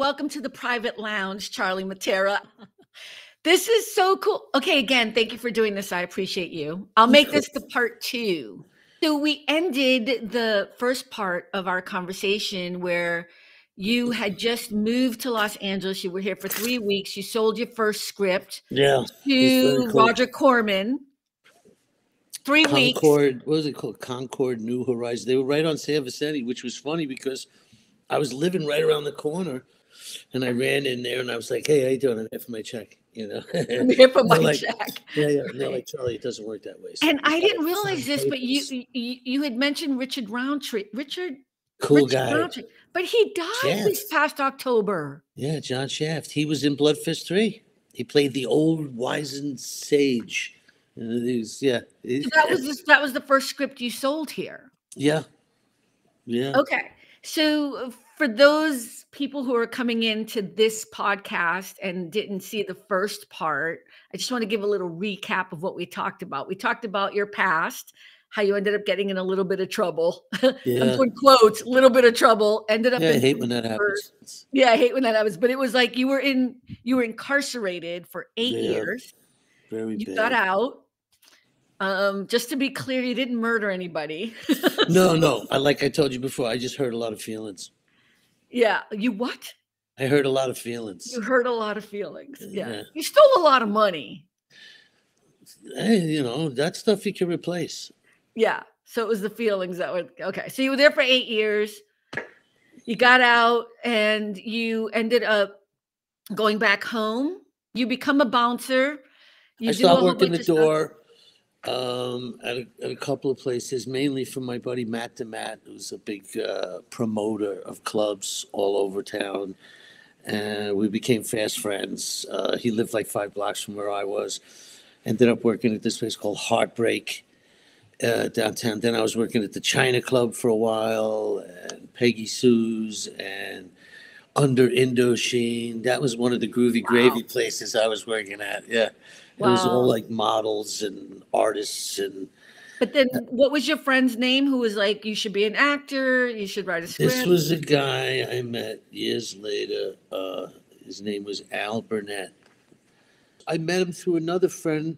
welcome to the private lounge, Charlie Mattera. This is so cool. Okay, again, thank you for doing this. I appreciate you. I'll make this the part 2. So we ended the first part of our conversation where you had just moved to Los Angeles. You were here for 3 weeks. You sold your first script to Roger Corman. 3 weeks. What was it called? Concord New Horizons. They were right on San Vicente, which was funny because I was living right around the corner, and I ran in there, and I was like, "Hey, how you doing? I'm here for my check." You know, I'm here for my check. Yeah. And they're like, "Charlie, it doesn't work that way." So and I didn't realize this, but you had mentioned Richard Roundtree. Cool guy. Roundtree, but he died this past October. Yeah, John Shaft. He was in Bloodfist 3. He played the old wizened sage. So that was the first script you sold here. Yeah. Okay. So for those people who are coming into this podcast and didn't see the first part, I just want to give a little recap of what we talked about. We talked about your past, how you ended up getting in a little bit of trouble. Yeah. I'm doing quotes, little bit of trouble. Ended up. Yeah, I hate when that happens. Yeah, I hate when that happens. But it was like you were incarcerated for 8 years. Very bad. You got out. Just to be clear, you didn't murder anybody. No. Like I told you before, I just hurt a lot of feelings. Yeah. You what? I hurt a lot of feelings. You hurt a lot of feelings. Yeah. You stole a lot of money. Hey, that stuff you can replace. Yeah. So it was the feelings that were okay. So you were there for 8 years. You got out and you ended up going back home. You become a bouncer. I started working the door. At a couple of places, mainly from my buddy Matt, who's a big promoter of clubs all over town. And we became fast friends. He lived like 5 blocks from where I was. Ended up working at this place called Heartbreak downtown. Then I was working at the China Club for a while, and Peggy Sue's, and Under Indochine. That was one of the groovy gravy places I was working at. Yeah. It was all like models and artists But then, what was your friend's name who was like, you should be an actor, you should write a script? This was a guy I met years later. His name was Al Burnett. I met him through another friend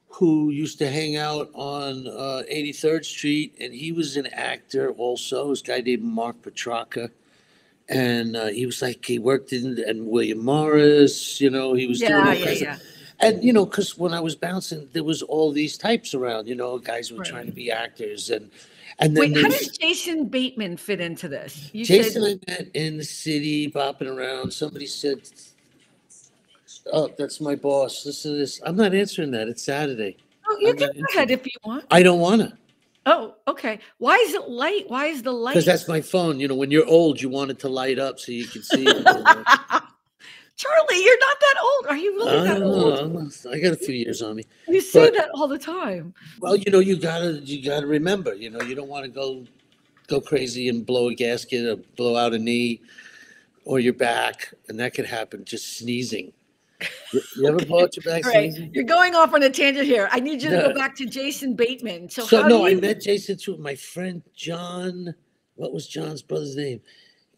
who used to hang out on 83rd Street, and he was an actor also. This guy named Mark Petrarca. And he was like, he worked in William Morris, he was doing all kinds of. And, because when I was bouncing, there was all these types around, guys were trying to be actors. And then wait, how does Jason Bateman fit into this? I met in the city, bopping around. Somebody said, "Oh, that's my boss. Listen to this." I'm not answering that. It's Saturday. Oh, you can go ahead if you want. I don't want to. Oh, okay. Why is it light? Why is the light? Because that's my phone. When you're old, you want it to light up so you can see it. Charlie, you're not that old. Are you really that old? I got a few years on me. You say that all the time. Well, you gotta remember. You don't want to go crazy and blow a gasket or blow out a knee or your back, and that could happen just sneezing. You ever blow out your back sneezing? You're going off on a tangent here. I need you to go back to Jason Bateman. I met Jason through my friend John. What was John's brother's name?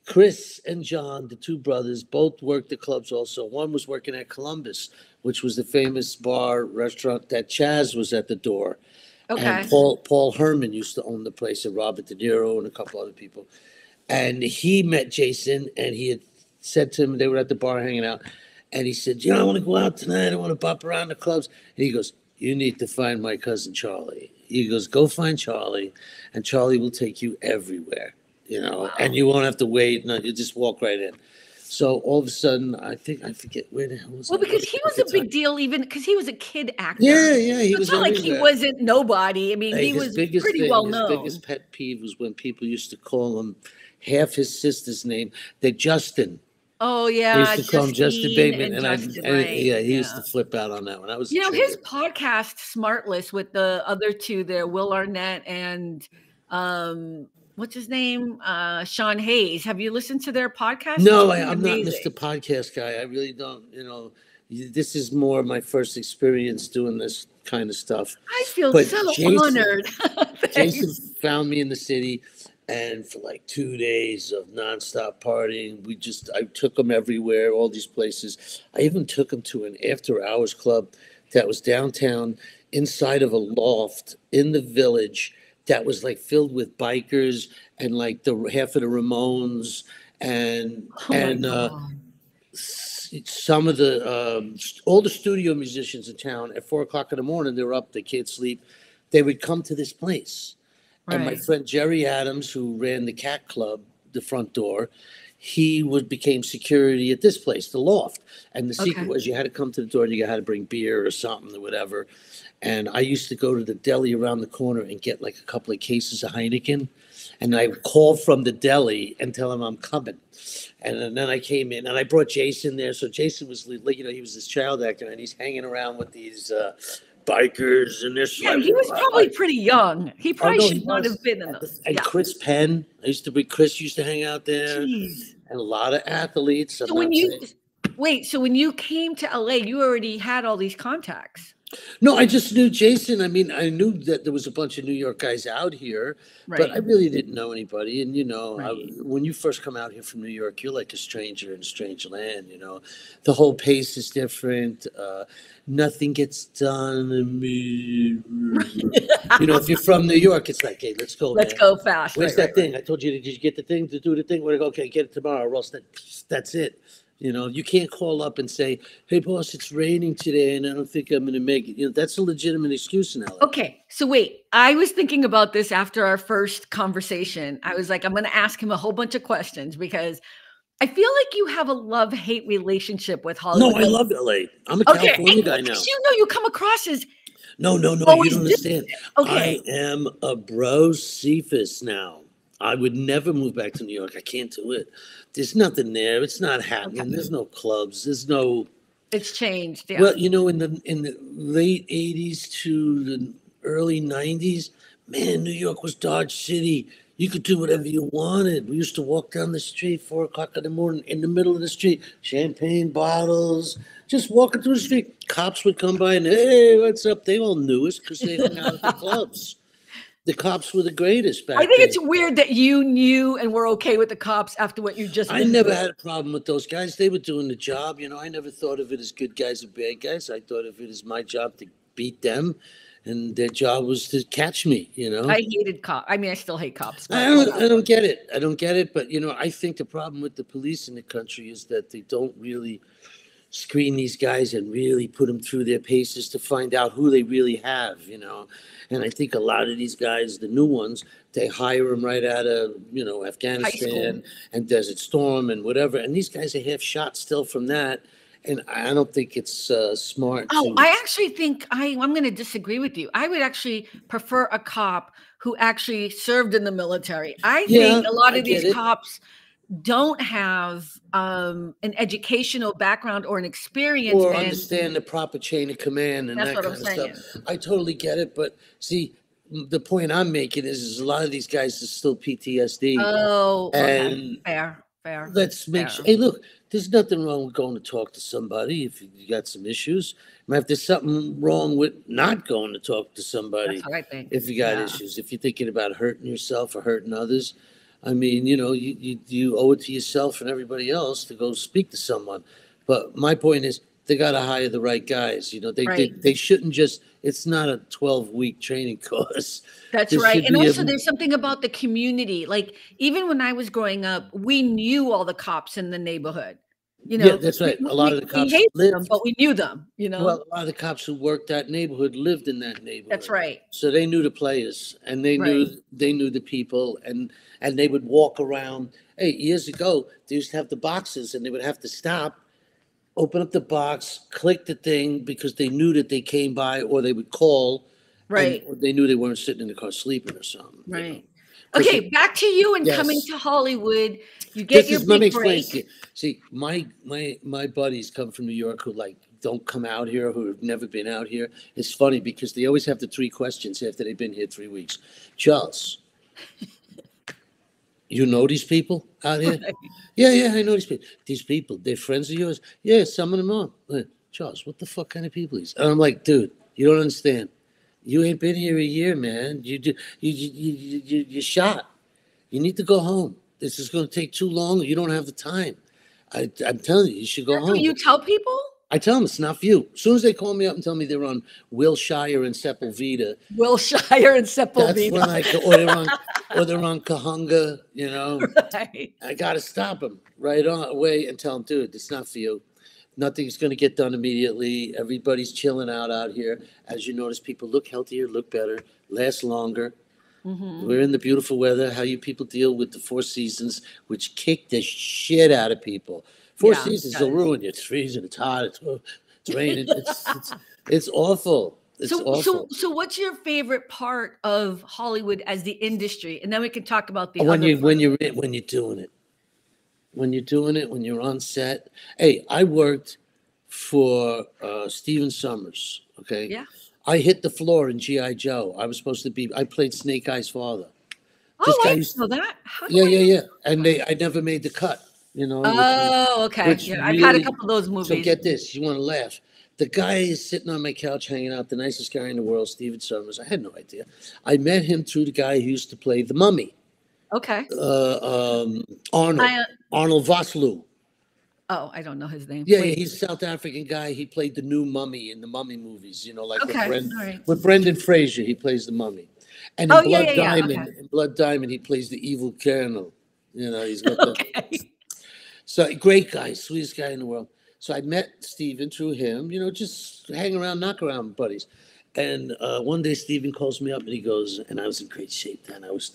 Chris and John, the two brothers, both worked at clubs also. One was working at Columbus, which was the famous bar restaurant that Chaz was at the door. Okay. And Paul Herman used to own the place, and Robert De Niro and a couple other people. And he met Jason, and he had said to him, they were at the bar hanging out, and he said, I want to go out tonight. I want to bop around the clubs. And he goes, you need to find my cousin Charlie. He goes, go find Charlie, and Charlie will take you everywhere. And you won't have to wait. No, you just walk right in. So all of a sudden, I forget where the hell was. Well, because he was a big deal, even because he was a kid actor. Yeah, he was. It's not like he wasn't nobody. I mean, he was pretty well known. His biggest pet peeve was when people used to call him half his sister's name. They're Justin. Oh yeah, they used to call him Justin Bateman, he used to flip out on that one. I was, his podcast Smartless with the other two there, Will Arnett and what's his name? Sean Hayes. Have you listened to their podcast? No, I'm not Mr. Podcast guy. I really don't. This is more my first experience doing this kind of stuff. I feel so honored. Jason found me in the city, And for like 2 days of nonstop partying, I took them everywhere, all these places. I even took them to an after hours club that was downtown inside of a loft in the village that was like filled with bikers and like the half of the Ramones and Oh my God. some of the all the studio musicians in town at 4 o'clock in the morning. They're up, they can't sleep. They would come to this place. And my Right. friend Jerry Adams, who ran the Cat Club, the front door, became security at this place, the Loft. And the secret Okay. was you had to come to the door and you had to bring beer or something or whatever. And I used to go to the deli around the corner and get like a couple of cases of Heineken. And I would call from the deli and tell him I'm coming. And then I came in and I brought Jason there. So Jason was, he was this child actor and he's hanging around with these bikers and this. Yeah, he was probably pretty young. He probably no, should not have been in those. And Yeah. Chris Penn, Chris used to hang out there. Jeez. And a lot of athletes. So when you came to LA, you already had all these contacts. No, I just knew Jason. I mean, I knew that there was a bunch of New York guys out here, but I really didn't know anybody. And, when you first come out here from New York, you're like a stranger in a strange land, The whole pace is different. Nothing gets done. If you're from New York, it's like, hey, let's go, Let's go fast. Where's that thing? I told you, did you get the thing to do the thing? Okay, get it tomorrow, or else that's it. You can't call up and say, hey, boss, it's raining today and I don't think I'm going to make it. That's a legitimate excuse in LA. Okay. So wait, I was thinking about this after our first conversation. I was like, I'm going to ask him a whole bunch of questions because I feel like you have a love-hate relationship with Hollywood. No, I love LA. I'm a California guy now. You come across as... No, you don't understand. Okay. I am a bro Cephas now. I would never move back to New York. I can't do it. There's nothing there. It's not happening. Okay. There's no clubs. There's no. It's changed. Yeah. Well, in the late '80s to the early '90s, man, New York was Dodge City. You could do whatever you wanted. We used to walk down the street 4 o'clock in the morning in the middle of the street, champagne bottles, just walking through the street. Cops would come by and hey, what's up? They all knew us because they hung out at the clubs. The cops were the greatest back then. I think it's weird that you knew and were okay with the cops after what you just. I never had a problem with those guys. They were doing the job. I never thought of it as good guys or bad guys. I thought of it as my job to beat them, and their job was to catch me. I hated cops. I mean, I still hate cops. I don't get it. I don't get it. But I think the problem with the police in the country is that they don't really screen these guys and really put them through their paces to find out who they really have, And I think a lot of these guys, the new ones, they hire them right out of, Afghanistan and Desert Storm and whatever. And these guys are half shot still from that. And I don't think it's smart. I actually think I'm going to disagree with you. I would actually prefer a cop who actually served in the military. I think a lot of these cops don't have an educational background or an experience or understand the proper chain of command and that kind of stuff. I totally get it, but see, the point I'm making is a lot of these guys are still PTSD. Oh, and fair. Let's make sure. Hey, look, there's nothing wrong with going to talk to somebody if you got some issues. If there's something wrong with not going to talk to somebody, that's what I think. If you got issues, if you're thinking about hurting yourself or hurting others. I mean, you owe it to yourself and everybody else to go speak to someone. But my point is, they got to hire the right guys. They shouldn't just. It's not a 12-week training course. That's right. And also, there's something about the community. Like even when I was growing up, we knew all the cops in the neighborhood. Yeah, that's right. A lot of the cops lived, them, but we knew them. Well, a lot of the cops who worked that neighborhood lived in that neighborhood. That's right. So they knew the players, and they knew the people, and they would walk around. Hey, years ago, they used to have the boxes, and they would have to stop, open up the box, click the thing because they knew that they came by, or they would call. Right. They knew they weren't sitting in the car sleeping or something. Right. Okay, back to you and coming to Hollywood. You get your big break. See, my buddies come from New York who don't come out here, who have never been out here. It's funny because they always have the 3 questions after they've been here 3 weeks. Charles, you know these people out here? Yeah, I know these people. These people, they're friends of yours? Yeah, some of them are. Charles, what the fuck kind of people are these? And I'm like, dude, you don't understand. You ain't been here a year, man. You're shot. You need to go home. This is going to take too long. You don't have the time. I'm telling you, you should go That's home. what you tell people? I tell them it's not for you. As soon as they call me up and tell me they're on Wilshire and Sepulveda. Wilshire and Sepulveda. That's when they're on Kahunga, you know. Right. I got to stop them right away and tell them, dude, it's not for you. Nothing's going to get done immediately. Everybody's chilling out here. As you notice, people look healthier, look better, last longer. Mm-hmm. We're in the beautiful weather. How you people deal with the 4 seasons, which kick the shit out of people. 4 seasons will ruin you. It's freezing. It's hot. It's raining. It's awful. It's awful. So what's your favorite part of Hollywood as the industry? And then we can talk about the when you're doing it. When you're doing it, when you're on set. Hey, I worked for Stephen Summers. Okay. Yeah. I hit the floor in G.I. Joe. I played Snake Eye's father. I didn't know that. Yeah. And I never made the cut. You know. Oh, okay. Yeah, I've had a couple of those movies. So get this. You want to laugh. The guy is sitting on my couch hanging out, the nicest guy in the world, Stephen Summers. I had no idea. I met him through the guy who used to play the Mummy. Okay. Arnold Vosloo. Oh, I don't know his name. Yeah, he's a South African guy. He played the new Mummy in the Mummy movies, you know, like with Brendan Fraser, he plays the Mummy. And in Blood Diamond, he plays the evil colonel. You know, he's got the... So, great guy, sweetest guy in the world. So I met Steven through him, you know, just hang around, knock around buddies. And one day Steven calls me up and he goes, and I was in great shape then. It was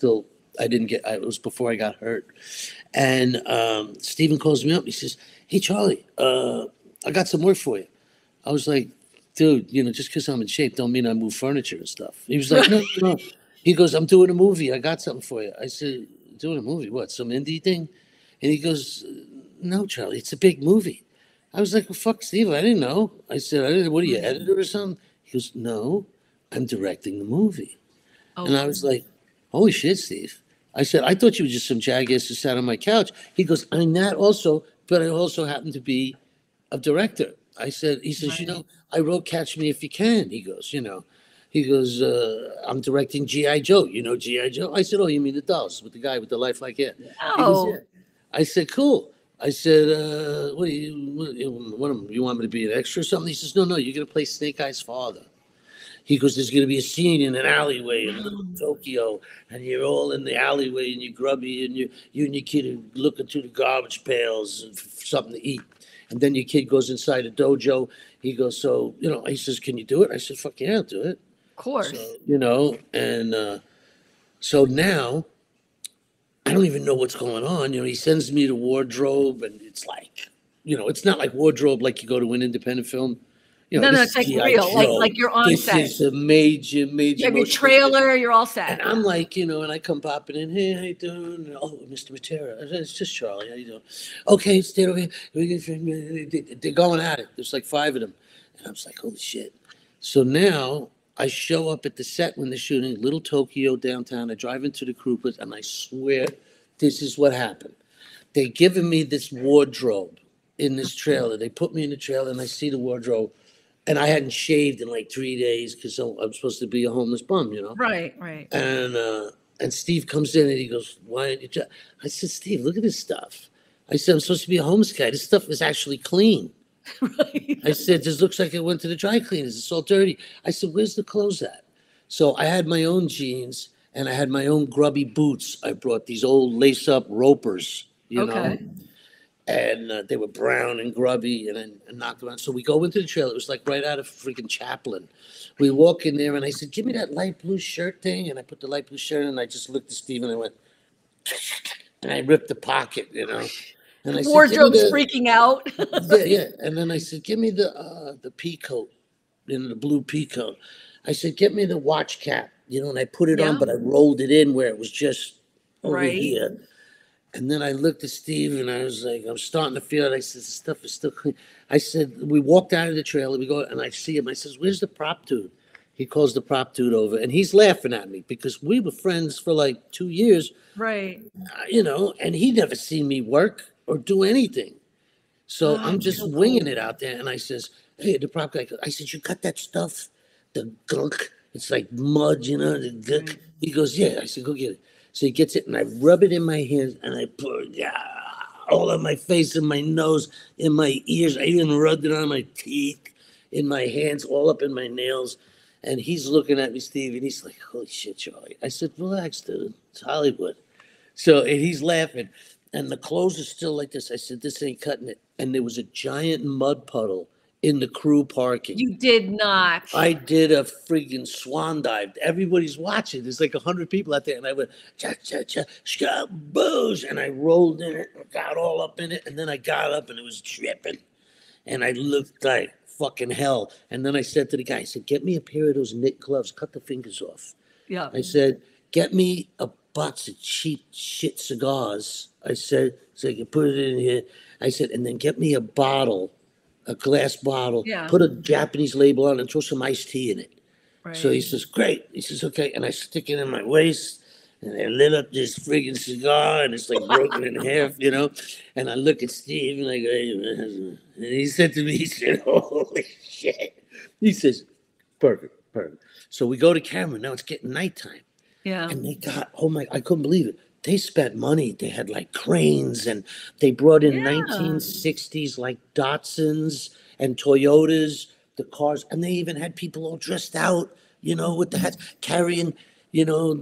before I got hurt. And Steven calls me up and he says, hey, Charlie, I got some work for you. I was like, dude, you know, just because I'm in shape don't mean I move furniture and stuff. He was like, no. He goes, I'm doing a movie. I got something for you. I said, doing a movie? What, some indie thing? And he goes, no, Charlie, it's a big movie. I was like, well, fuck, Steve, I didn't know. I said, what are you, editor or something? He goes, no, I'm directing the movie. Oh. And I was like, holy shit, Steve. I said, I thought you were just some jackass who sat on my couch. He goes, I'm that also, but I also happen to be a director. He says, right. You know, I wrote Catch Me If You Can. He goes, I'm directing G.I. Joe. You know G.I. Joe? I said, oh, you mean the dolls with the guy with the lifelike hair? Oh. He goes, yeah. I said, cool. I said, you want me to be an extra or something? He says, no, you're going to play Snake Eye's father. He goes, there's going to be a scene in an alleyway in Tokyo, and you're all in the alleyway, and you're grubby, and you and your kid are looking through the garbage pails for something to eat. And then your kid goes inside a dojo. He goes, so, you know, he says, can you do it? I said, fuck yeah, I'll do it. Of course. So, you know, and so now, I don't even know what's going on. You know, he sends me the wardrobe, and it's like, you know, it's not like wardrobe like you go to an independent film. You know, no, it's like real, like you're on set. This is a major. You have your trailer, you're all set. And I'm like, you know, and I come popping in, hey, how you doing? And, oh, Mr. Mattera. It's just Charlie, how you doing? Okay, stay over here. They're going at it. There's like 5 of them. And I was like, holy shit. So now I show up at the set when they're shooting Little Tokyo downtown. I drive into the crew, and I swear this is what happened. They're giving me this wardrobe in this trailer. They put me in the trailer, and I see the wardrobe. And I hadn't shaved in like 3 days because I'm supposed to be a homeless bum, you know? Right. And Steve comes in and he goes, why aren't you? I said, Steve, look at this stuff. I said, I'm supposed to be a homeless guy. This stuff is actually clean. Right. I said, this looks like it went to the dry cleaners. It's all dirty. I said, where's the clothes at? So I had my own jeans and I had my own grubby boots. I brought these old lace-up ropers, you know? And they were brown and grubby and knocked around. So we go into the trailer. It was like right out of freaking Chaplin. We walk in there and I said, give me that light blue shirt thing. And I put the light blue shirt in and I just looked at Steve and I went, and I ripped the pocket, you know. And I said, wardrobe's freaking out. Yeah. And then I said, give me the pea coat, you know, the blue pea coat. I said, get me the watch cap, you know, and I put it on, but I rolled it in where it was just over here. And then I looked at Steve and I was like, I'm starting to feel it. I said, this stuff is still clean. I said, we walked out of the trailer. We go and I see him. I says, where's the prop dude? He calls the prop dude over and he's laughing at me because we were friends for like 2 years. Right. You know, and he never seen me work or do anything. So I'm just winging it out there. And I says, hey, the prop guy, I said, you got that stuff? The gunk? It's like mud, you know, the gunk. He goes, yeah. I said, go get it. So he gets it, and I rub it in my hands, and I put all on my face, and my nose, in my ears. I even rubbed it on my teeth, in my hands, all up in my nails. And he's looking at me, Steve, and he's like, "Holy shit, Charlie." I said, "Relax, dude. It's Hollywood." So, and he's laughing, and the clothes are still like this. I said, "This ain't cutting it." And there was a giant mud puddle in the crew parking. You did not. I did a friggin' swan dive. Everybody's watching. There's like 100 people out there, and I went cha booze, and I rolled in it, and got all up in it, and then I got up, and it was dripping, and I looked like fucking hell. And then I said to the guy, I said, "Get me a pair of those knit gloves. Cut the fingers off." Yeah. I said, "Get me a box of cheap shit cigars." I said, "So you can put it in here." I said, "And then get me a bottle, a glass bottle, put a Japanese label on it, and throw some iced tea in it." Right. So he says, "Great." He says, "Okay." And I stick it in my waist, and I lit up this friggin' cigar, and it's like broken in half, you know. And I look at Steve, and I go, "Hey, man." And he said to me, he said, "Holy shit." He says, perfect. So we go to camera. Now it's getting nighttime. Yeah. And they got, I couldn't believe it. They spent money. They had like cranes, and they brought in 1960s like Datsuns and Toyotas, the cars. And they even had people all dressed out, you know, with the hats, carrying, you know,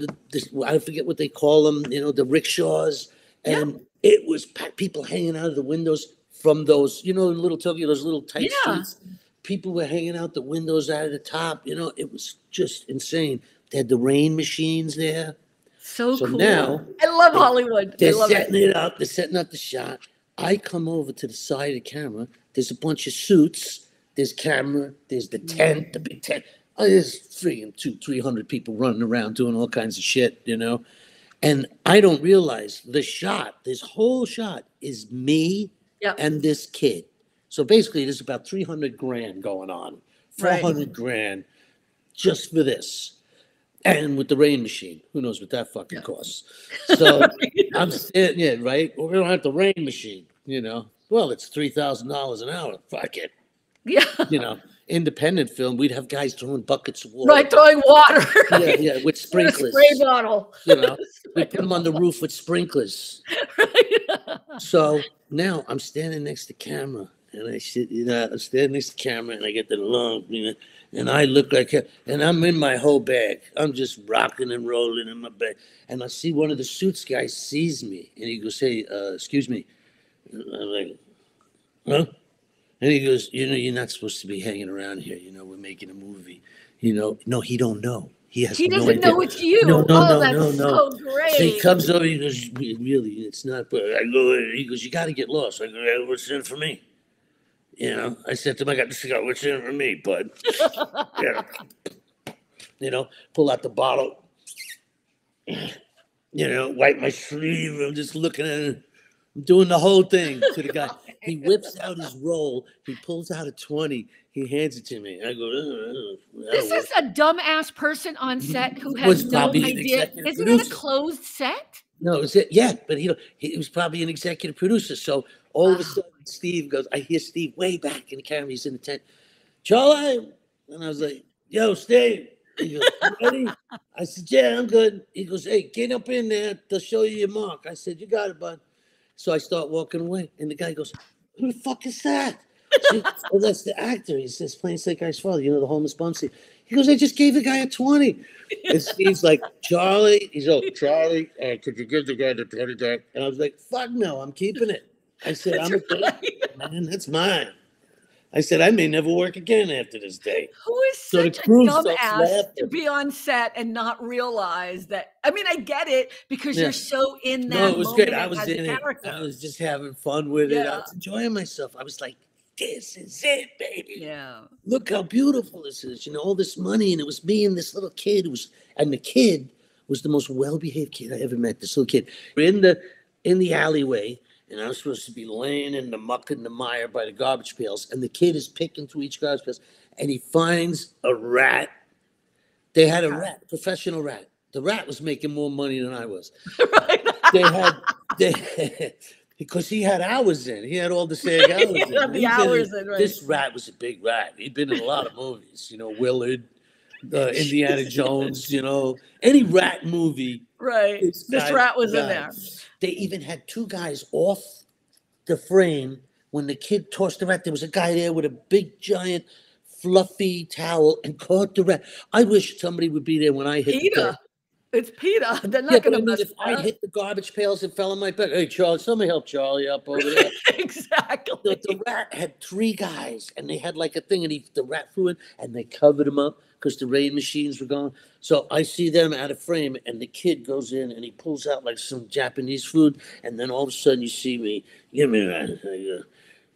I forget what they call them, you know, the rickshaws. And it was people hanging out of the windows from those, you know, in Little Tokyo, those little tight streets. People were hanging out the windows out of the top. You know, it was just insane. They had the rain machines there. So cool. Now, I love Hollywood. They're setting it up. They're setting up the shot. I come over to the side of the camera. There's a bunch of suits. There's camera. There's the tent, the big tent. Oh, there's freaking 200-300 people running around doing all kinds of shit, you know. And I don't realize the shot, this whole shot is me and this kid. So basically, there's about 300 grand going on, 400 grand just for this. And with the rain machine, who knows what that fucking costs. So I'm saying, right? Well, we don't have the rain machine, you know. Well, it's $3,000 an hour. Fuck it. Yeah. You know, independent film, we'd have guys throwing buckets of water. Right, throwing water. Yeah, with sprinklers. With a spray bottle. You know, we put them on the roof with sprinklers. So now I'm standing next to camera. And I sit, you know, I'm standing next to the camera, and I get the long, you know, and I look like, and I'm in my whole bag. I'm just rocking and rolling in my bag. And I see one of the suits guys sees me, and he goes, "Hey, excuse me." And I'm like, "Huh?" And he goes, "You know, you're not supposed to be hanging around here. You know, we're making a movie. You know, no, he don't know. He doesn't know it's you. No. So great. So he comes over, he goes, "Really, it's not." But I go, he goes, "You got to get lost." I go, "Yeah, what's in it for me?" You know, I said to him, "I got the cigar. What's in it for me, bud?" Yeah. You know, pull out the bottle. You know, wipe my sleeve. I'm just looking at it. I'm doing the whole thing to the guy. He whips out his roll. He pulls out a 20. He hands it to me. I go, "This is a dumbass person on set who has no idea. Isn't it a closed set?" No, is it? Yeah, but he was probably an executive producer. So all of a sudden, Steve goes, I hear Steve way back in the camera. He's in the tent. "Charlie." And I was like, "Yo, Steve." He goes, "You ready?" I said, "Yeah, I'm good." He goes, "Hey, get up in there. They'll show you your mark." I said, "You got it, bud." So I start walking away. And the guy goes, "Who the fuck is that?" "Oh, that's the actor." He says, playing that guy's father, you know, the homeless bumsy. He goes, "I just gave the guy a 20. And Steve's like, "Charlie." He's like, "Charlie, could you give the guy the 20 back?" And I was like, "Fuck no, I'm keeping it." I said, "Man, that's mine." I said, "I may never work again after this day." Who is such a dumbass to be on set and not realize that? I mean, I get it because you're so in that. No, it was great. I was in it. I was just having fun with it. I was enjoying myself. I was like, "This is it, baby. Yeah. Look how beautiful this is. You know, all this money." And it was me and this little kid and the kid was the most well-behaved kid I ever met. This little kid. We're in the alleyway, and I'm supposed to be laying in the muck and the mire by the garbage pails. And the kid is picking through each garbage pail, and he finds a rat. They had a rat, professional rat. The rat was making more money than I was. Because he had hours in. He had all the SAG hours in. Right. This rat was a big rat. He'd been in a lot of movies, you know, Willard, Indiana Jones, you know, any rat movie. Right. This rat was in there. They even had two guys off the frame when the kid tossed the rat. There was a guy there with a big, giant, fluffy towel and caught the rat. I wish somebody would be there when I hit the dirt. It's PETA. They're not going to mess if I hit the garbage pails and fell on my back, hey, Charlie, somebody help Charlie up over there. Exactly. The rat had three guys, and they had like a thing, and the rat flew in, and they covered him up because the rain machines were gone. So I see them out of frame, and the kid goes in, and he pulls out like some Japanese food, and then all of a sudden you see me, give me that.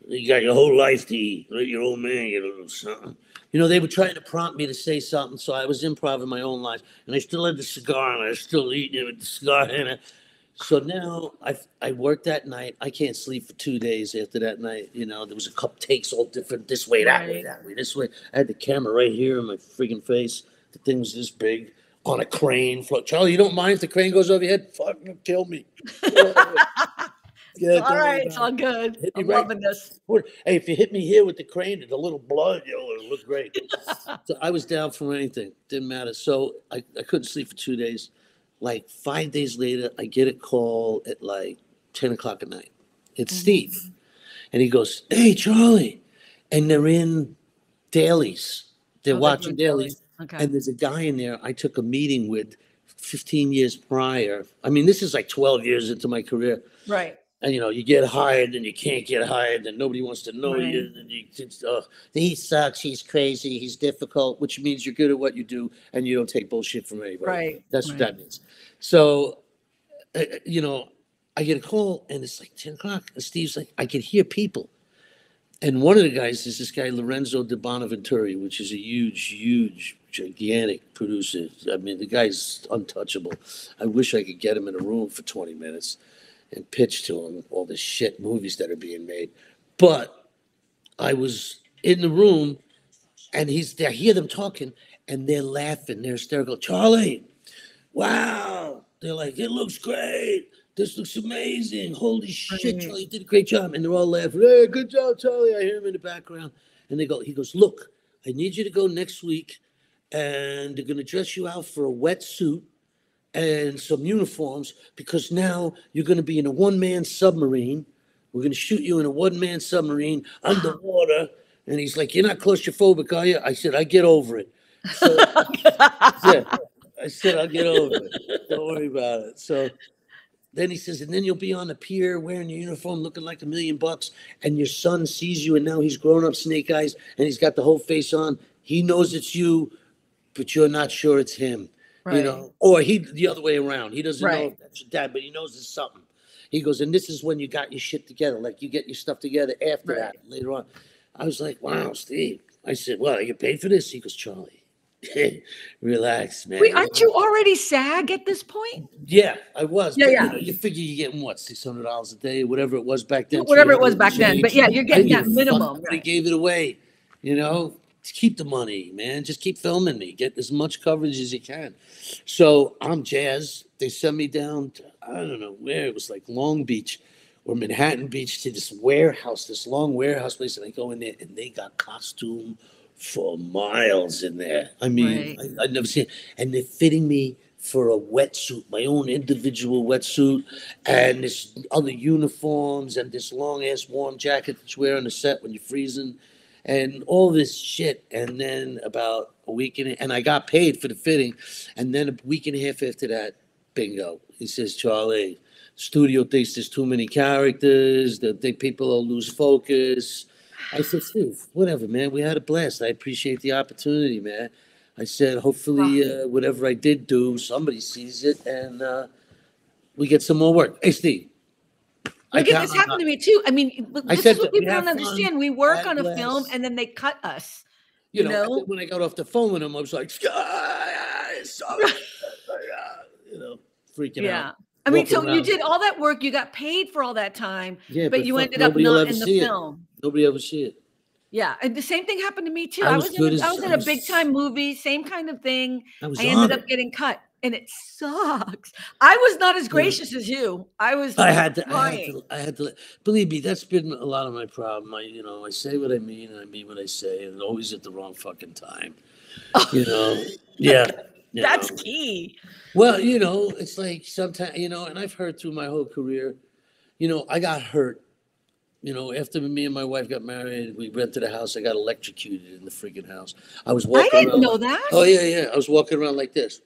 You got your whole life to eat. Let your old man get a little something. You know, they were trying to prompt me to say something, so I was improv in my own life. And I still had the cigar, and I was still eating it with the cigar in it. So now I worked that night. I can't sleep for 2 days after that night. You know, there was a couple takes all different, this way, that way, that way, this way. I had the camera right here in my freaking face. The thing was this big on a crane. Charlie, you don't mind if the crane goes over your head? Fucking kill me. Yeah, all right, it's all good. I'm loving this. Hey, if you hit me here with the crane and a little blood, it'll look great. So I was down for anything. Didn't matter. So I couldn't sleep for 2 days. Like 5 days later, I get a call at like 10 o'clock at night. It's Steve. And he goes, hey, Charlie. And they're in dailies. They're watching dailies. Okay. And there's a guy in there I took a meeting with 15 years prior. I mean, this is like 12 years into my career. Right. And, you know, you get hired and you can't get hired and nobody wants to know you. And he sucks. He's crazy. He's difficult, which means you're good at what you do and you don't take bullshit from anybody. Right. That's what that means. So, you know, I get a call and it's like 10 o'clock. And Steve's like, I can hear people. And one of the guys is this guy, Lorenzo de Bonaventura, which is a huge, gigantic producer. I mean, the guy's untouchable. I wish I could get him in a room for 20 minutes. And pitch to him all the shit movies that are being made. But I was in the room and I hear them talking and they're laughing. They're hysterical. Charlie, wow. They're like, it looks great. This looks amazing. Holy shit, Charlie, you did a great job. And they're all laughing. Hey, good job, Charlie. I hear him in the background. And he goes, look, I need you to go next week and they're going to dress you out for a wetsuit and some uniforms, because now you're going to be in a one-man submarine. We're going to shoot you in a one-man submarine underwater. And he's like, you're not claustrophobic, are you? I said, I get over it. So, I said, I'll get over it. Don't worry about it. So then he says, and then you'll be on the pier wearing your uniform, looking like $1 million, and your son sees you, and now he's grown up, snake eyes, and he's got the whole face on. He knows it's you, but you're not sure it's him. Right. You know, or the other way around. He doesn't know if that's your dad, but he knows it's something. He goes, and this is when you got your shit together. Like you get your stuff together after that, later on. I was like, wow, Steve. I said, well, I get paid for this? He goes, Charlie, relax, man. Wait, aren't you already SAG at this point? Yeah, I was. Yeah, but, yeah. You know, you figure you're getting, what, $600 a day, whatever it was back then. Whatever it was back then. But yeah, you're getting that minimum. They gave it away, you know. Keep the money, man. Just keep filming me. Get as much coverage as you can. So I'm jazzed. They sent me down to, I don't know where. It was like Long Beach or Manhattan Beach to this warehouse, this long warehouse place. And I go in there and they got costume for miles in there. I mean, I'd never seen it. And they're fitting me for a wetsuit, my own individual wetsuit, and this other uniforms and this long-ass warm jacket that you wear on the set when you're freezing. And all this shit. And then about a week and I got paid for the fitting. And then a week and a half after that, bingo. He says, Charlie, studio thinks there's too many characters. They think people will lose focus. I said, Steve, whatever, man. We had a blast. I appreciate the opportunity, man. I said, hopefully whatever I did do, somebody sees it and we get some more work. Hey, Steve. Look at this happened to me too. I mean, this is what people don't understand. We work on a film and then they cut us. You know? When I got off the phone with him, I was like, sorry. You know, freaking out. I mean, so you did all that work, you got paid for all that time, but you ended up not in the film. Nobody ever see it. Yeah, and the same thing happened to me too. I was in a big time movie, same kind of thing. I ended up getting cut. and it sucks. I was not as gracious as you. I was I like had to, crying. I had to, believe me, that's been a lot of my problem. I say what I mean and I mean what I say, and always at the wrong fucking time. Yeah, That's key. Well, it's like sometimes, and I've heard through my whole career, I got hurt. After me and my wife got married, we rented a house. I got electrocuted in the freaking house. I was I walking didn't around. know that. Oh, yeah. I was walking around like this.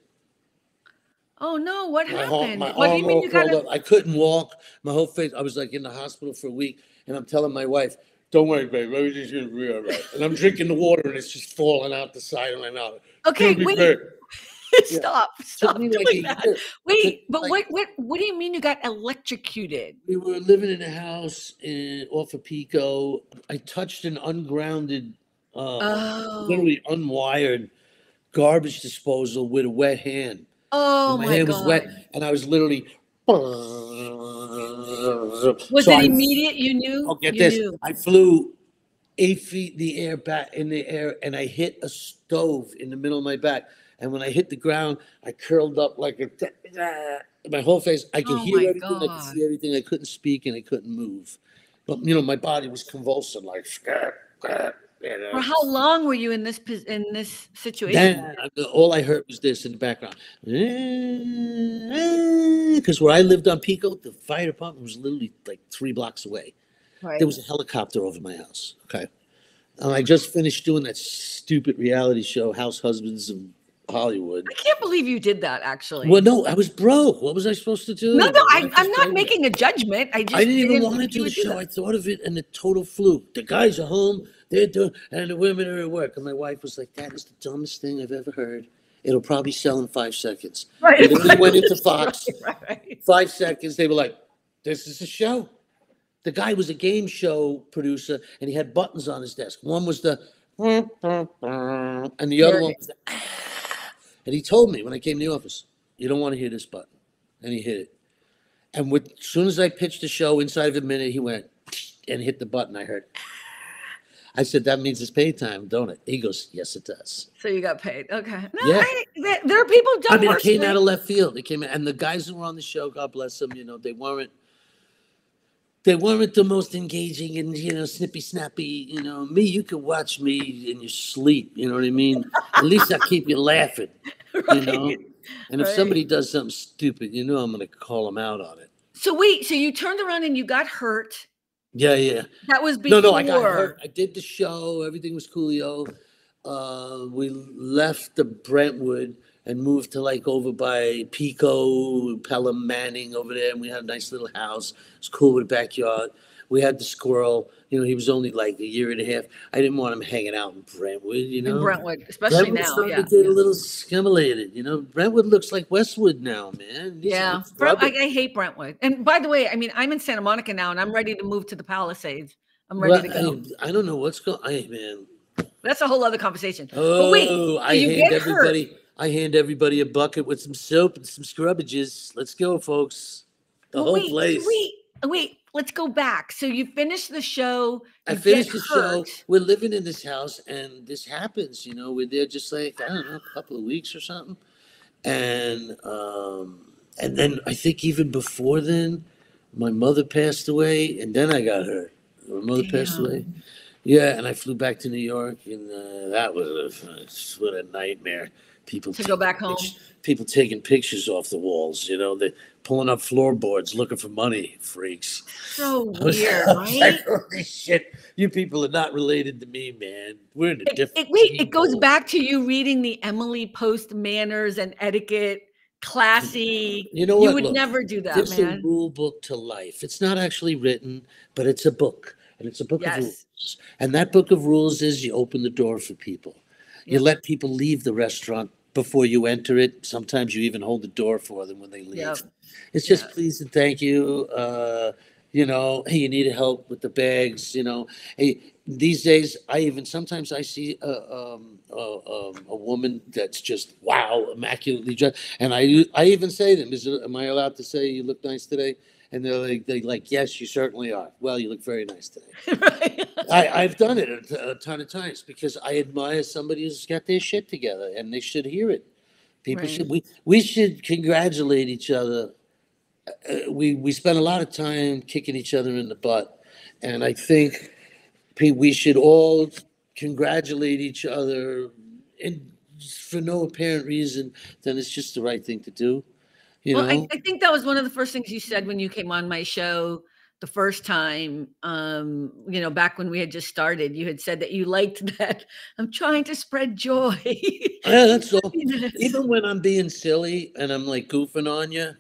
Oh no, what happened? My What do you arm mean all you curled got up. I couldn't walk. My whole face. I was like in the hospital for a week, and I'm telling my wife, "Don't worry, babe. Everything's gonna be all right." And I'm drinking the water, and it's just falling out the side of my mouth. Okay, wait. Stop me doing like that. year. Wait, but what do you mean you got electrocuted? We were living in a house off of Pico. I touched an ungrounded, literally unwired garbage disposal with a wet hand. Oh my my hand God. was wet, and I was literally. Was it immediate? You knew? Oh, get you this! Knew. I flew 8 feet in the air, back in the air, and I hit a stove in the middle of my back. And when I hit the ground, I curled up like my whole face. I could hear everything. God. I could see everything. I couldn't speak and I couldn't move. But my body was convulsing like. For how long were you in this situation? Then, all I heard was this in the background. Because where I lived on Pico, the fire department was literally like 3 blocks away. Right. There was a helicopter over my house. Okay. And I just finished doing that stupid reality show, House Husbands of Hollywood. I can't believe you did that, actually. Well, no, I was broke. What was I supposed to do? No, I'm not making a judgment. I didn't even want to do the show. I thought of it and the total fluke. The guys are home, they're doing, and the women are at work. And my wife was like, "That is the dumbest thing I've ever heard. It'll probably sell in 5 seconds." Right. And then we went into Fox. Right. 5 seconds. They were like, "This is a show." The guy was a game show producer, and he had buttons on his desk. One was the, and the other one was the, and he told me when I came to the office, "You don't want to hear this button." And he hit it. And as soon as I pitched the show, inside of a minute, he went and hit the button. I heard. I said, "That means it's pay time, don't it?" He goes, "Yes, it does." So you got paid. Okay. No, yeah. There are people who don't. It came out of left field. It came out, and the guys who were on the show, God bless them, they weren't the most engaging and, snippy snappy. Me, you could watch me in your sleep. You know what I mean? At least I keep you laughing. Right. And if somebody does something stupid, I'm going to call them out on it. So wait, so you turned around and you got hurt. Yeah. That was before. No, I got hurt. I did the show. Everything was coolio. We left the Brentwood and moved to over by Pico, Pelham, Manning over there. And we had a nice little house. It was cool with a backyard. We had the squirrel. He was only like a year and a half. I didn't want him hanging out in Brentwood, In Brentwood, especially now. Starting to get a little stimulated. Brentwood looks like Westwood now, man. Yeah. I hate Brentwood. And by the way, I'm in Santa Monica now, and I'm ready to move to the Palisades. I'm ready to go. I don't know what's going on, man. That's a whole other conversation. Oh, but wait, I hand everybody a bucket with some soap and some scrubbages. Let's go, folks. The whole place. Wait. Let's go back. So you finished the show. I finished the show. We're living in this house, and this happens. We're there just a couple of weeks or something, and then I think even before then, my mother passed away, and then I got hurt. My mother passed away. Yeah, and I flew back to New York, and that was what a nightmare. People to go back home. People taking pictures off the walls. They're pulling up floorboards looking for money. Freaks. So weird, right? Like, holy shit! You people are not related to me, man. We're in a different. It goes back to you reading the Emily Post manners and etiquette. Classy. You know what? You would never do that, man. It's a rule book to life. It's not actually written, but it's a book. And it's a book of rules. And that book of rules is you open the door for people. You let people leave the restaurant before you enter it. Sometimes you even hold the door for them when they leave. Yep. It's just please and thank you. Hey, you need help with the bags. Hey, these days sometimes I see a woman that's just immaculately dressed, and I even say to them, am I allowed to say you look nice today? And they're like, yes, you certainly are. Well, you look very nice today. Right. I've done it a ton of times because I admire somebody who's got their shit together, and they should hear it. People should we should congratulate each other. We spend a lot of time kicking each other in the butt, and I think we should all congratulate each other, and for no apparent reason. Then it's just the right thing to do. You Well, know. I think that was one of the first things you said when you came on my show the first time, back when we had just started. You had said that you liked that I'm trying to spread joy. Yeah, that's all. Happiness. Even when I'm being silly and I'm like goofing on you,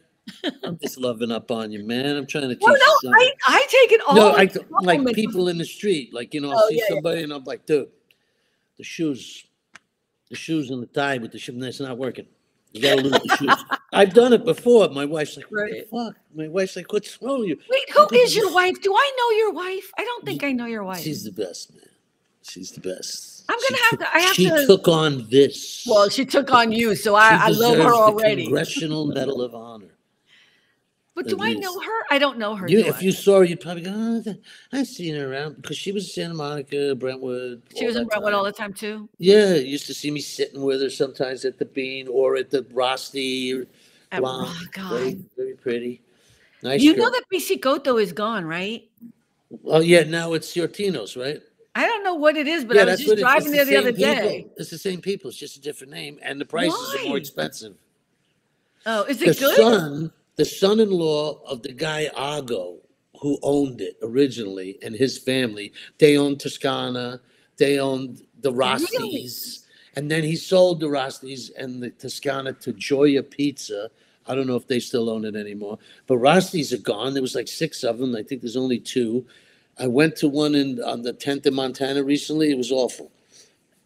I'm just loving up on you, man. I'm trying to Well, teach you no, something. I take it all No, as I a like compliment. people in the street. Like, I'll Oh, see yeah, yeah. somebody and I'm like, dude, the shoes and the tie with the shoe, that's not working. You gotta lose the shoes. I've done it before. My wife's like, what the fuck? My wife's like, what's wrong with you? Wait, who is your wife? Do I know your wife? I don't think I know your wife. She's the best, man. She's the best. I'm gonna have to. She took on this. Well, she took on you, so I love her already. The Congressional Medal of Honor. But do I know her? I don't know her. If you saw her, you'd probably go, oh, I've seen her around, because she was in Santa Monica, Brentwood. She was in Brentwood all the time too? Yeah, you used to see me sitting with her sometimes at the Bean or at the Rosti. God. Very, very pretty. Nice You girl. know that BC Goto is gone, right? Oh, yeah, now it's Yortinos, right? I don't know what it is, but I was just driving there the other day. It's the same people. It's just a different name, and the prices are more expensive. Oh, is it good? The son-in-law of the guy Ago, who owned it originally, and his family, they owned Toscana, they owned the Rostis, Really? and then he sold the Rostis and the Toscana to Gioia Pizza. I don't know if they still own it anymore, but Rostis are gone. There was like 6 of them. I think there's only 2. I went to one on the 10th in Montana recently. It was awful.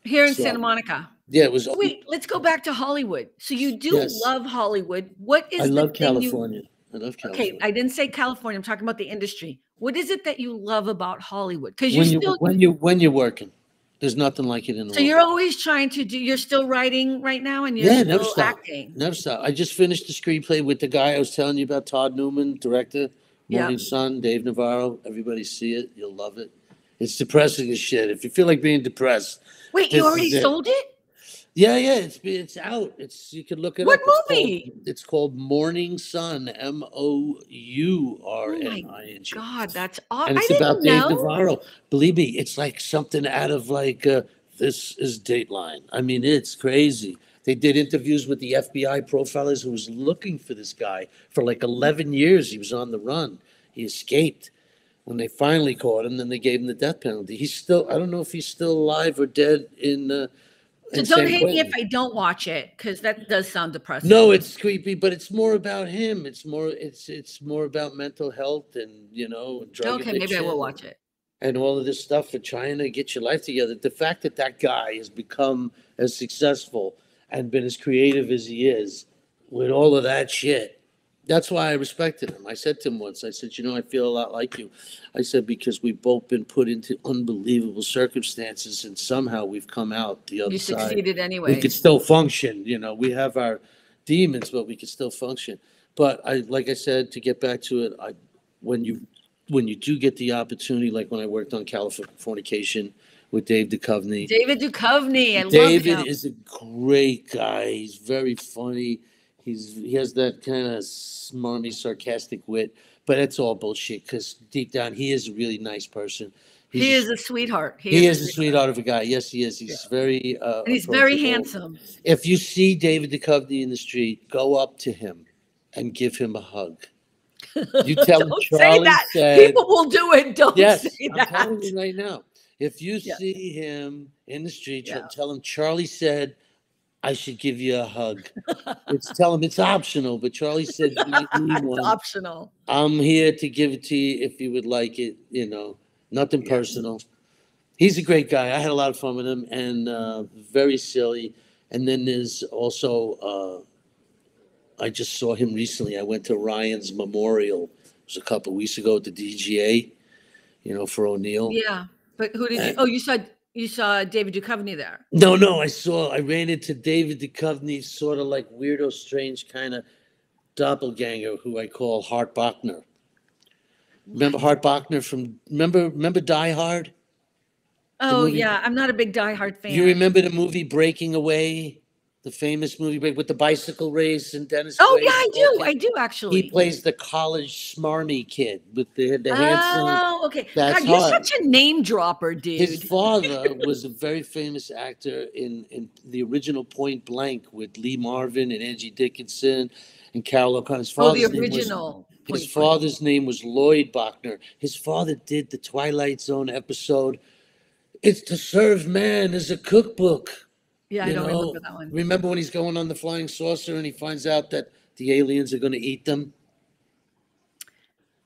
Here in Santa Monica. Yeah, it was. Wait, let's go back to Hollywood. So you do love Hollywood. What is? I love California. I love California. Okay, I didn't say California. I'm talking about the industry. What is it that you love about Hollywood? Because when you're working, there's nothing like it in the world. So you're always trying to do. You're still writing right now, and you're never still stop. acting. Never stop. I just finished the screenplay with the guy I was telling you about, Todd Newman, director, Morning Sun, Dave Navarro. Everybody see it. You'll love it. It's depressing as shit. If you feel like being depressed. Wait, you already sold it? Yeah, it's out. You can look it up. What movie? It's called Morning Sun, Mourning. Oh my God, that's awesome. And it's about Dave Navarro. Believe me, it's like something out of like This is Dateline. I mean, it's crazy. They did interviews with the FBI profilers who was looking for this guy for like 11 years. He was on the run. He escaped. When they finally caught him, then they gave him the death penalty. I don't know if he's still alive or dead in. So don't hate me if I don't watch it, because that does sound depressing. No, it's creepy, but it's more about him. It's more about mental health and drug addiction. Maybe I will watch it. And all of this stuff for trying to get your life together. The fact that guy has become as successful and been as creative as he is with all of that shit. That's why I respected him. I said to him once, I said, I feel a lot like you. I said, because we've both been put into unbelievable circumstances and somehow we've come out the other side. You succeeded anyway. We could still function. We have our demons, but we can still function. But like I said, to get back to it, when you do get the opportunity, like when I worked on Californication with Dave Duchovny. David Duchovny, I love him. David is a great guy. He's very funny. He has that kind of smarmy, sarcastic wit, but it's all bullshit because deep down he is a really nice person. He is a sweetheart. He is a sweetheart of a guy. Yes, he is. He's very and he's very handsome. If you see David Duchovny in the street, go up to him and give him a hug. You tell him Charlie said. People will do it. Don't say that. I'm telling you right now. If you see him in the street, tell him Charlie said, I should give you a hug. Tell him it's optional, but Charlie said you need one. It's optional. I'm here to give it to you if you would like it. Nothing personal. He's a great guy. I had a lot of fun with him and very silly. And then there's also, I just saw him recently. I went to Ryan's memorial. It was a couple of weeks ago at the DGA, for O'Neill. Yeah. But who did you saw David Duchovny there? No, I ran into David Duchovny, sort of like weirdo, strange kind of doppelganger who I call Hart Bachner. Remember Hart Bachner remember Die Hard? Oh, yeah. I'm not a big Die Hard fan. You remember the movie Breaking Away? the famous movie with the bicycle race and Dennis Oh Quaid. yeah, I do actually. He plays the college smarmy kid with the handsome. Oh, okay. That's God, you're hard. such a name dropper, dude. His father was a very famous actor in the original Point Blank with Lee Marvin and Angie Dickinson and Carol O'Connor. The original. His father's name was Lloyd Bachner. His father did the Twilight Zone episode. It's to serve man as a cookbook. Yeah, I don't remember that one. Remember when he's going on the flying saucer and he finds out that the aliens are going to eat them?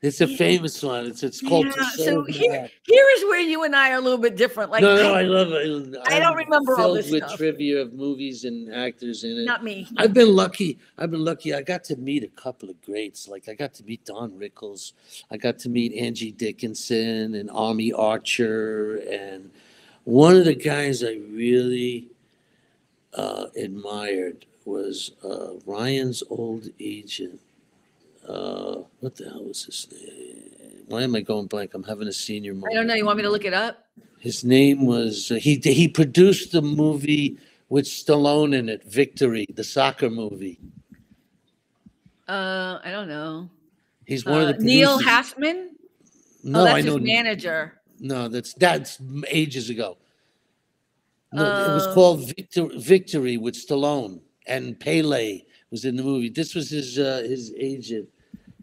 It's a famous one. It's called To Serve Man. Here is where you and I are a little bit different. Like, no, I love it. I don't remember all this stuff. Filled with trivia of movies and actors in it. Not me. I've been lucky. I got to meet a couple of greats. Like I got to meet Don Rickles. I got to meet Angie Dickinson and Army Archer. And one of the guys I really admired was Ryan's old agent. What the hell was his name? Why am I going blank? I'm having a senior moment. I don't know. You want me to look it up? His name was he produced the movie with Stallone in it, Victory, the soccer movie. I don't know. He's one of the producers. Neil Hassman? No, that's I know his manager. No, that's ages ago. No, it was called Victory with Stallone, and Pele was in the movie. This was his agent.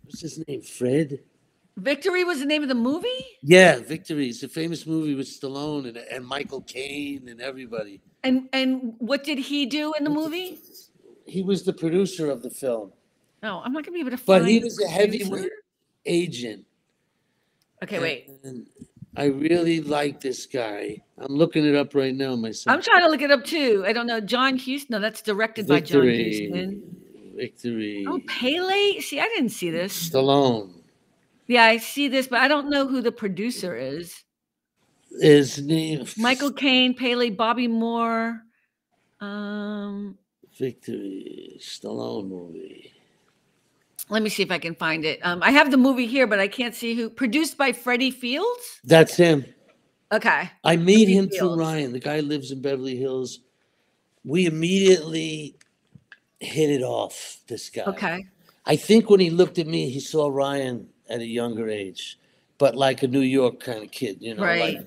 What's his name? Fred? Victory was the name of the movie? Yeah, Victory. It's a famous movie with Stallone and Michael Caine and everybody. And what did he do in the movie? He was the producer of the film. Oh, I'm not gonna be able to find. But he was a heavyweight agent. Okay, wait. And I really like this guy. I'm looking it up right now myself. I'm trying to look it up too. I don't know. John Huston. No, that's directed by John Huston. Victory. Oh, Pele. See, I didn't see this. Stallone. Yeah, I see this, but I don't know who the producer is. His name. Michael Caine, Pele, Bobby Moore. Victory. Stallone movie. Let me see if I can find it. I have the movie here, but I can't see who. Produced by Freddie Fields? That's him. Okay. I meet him through Ryan. The guy lives in Beverly Hills. We immediately hit it off, this guy. Okay. I think when he looked at me, he saw Ryan at a younger age, but like a New York kind of kid, you know. Right.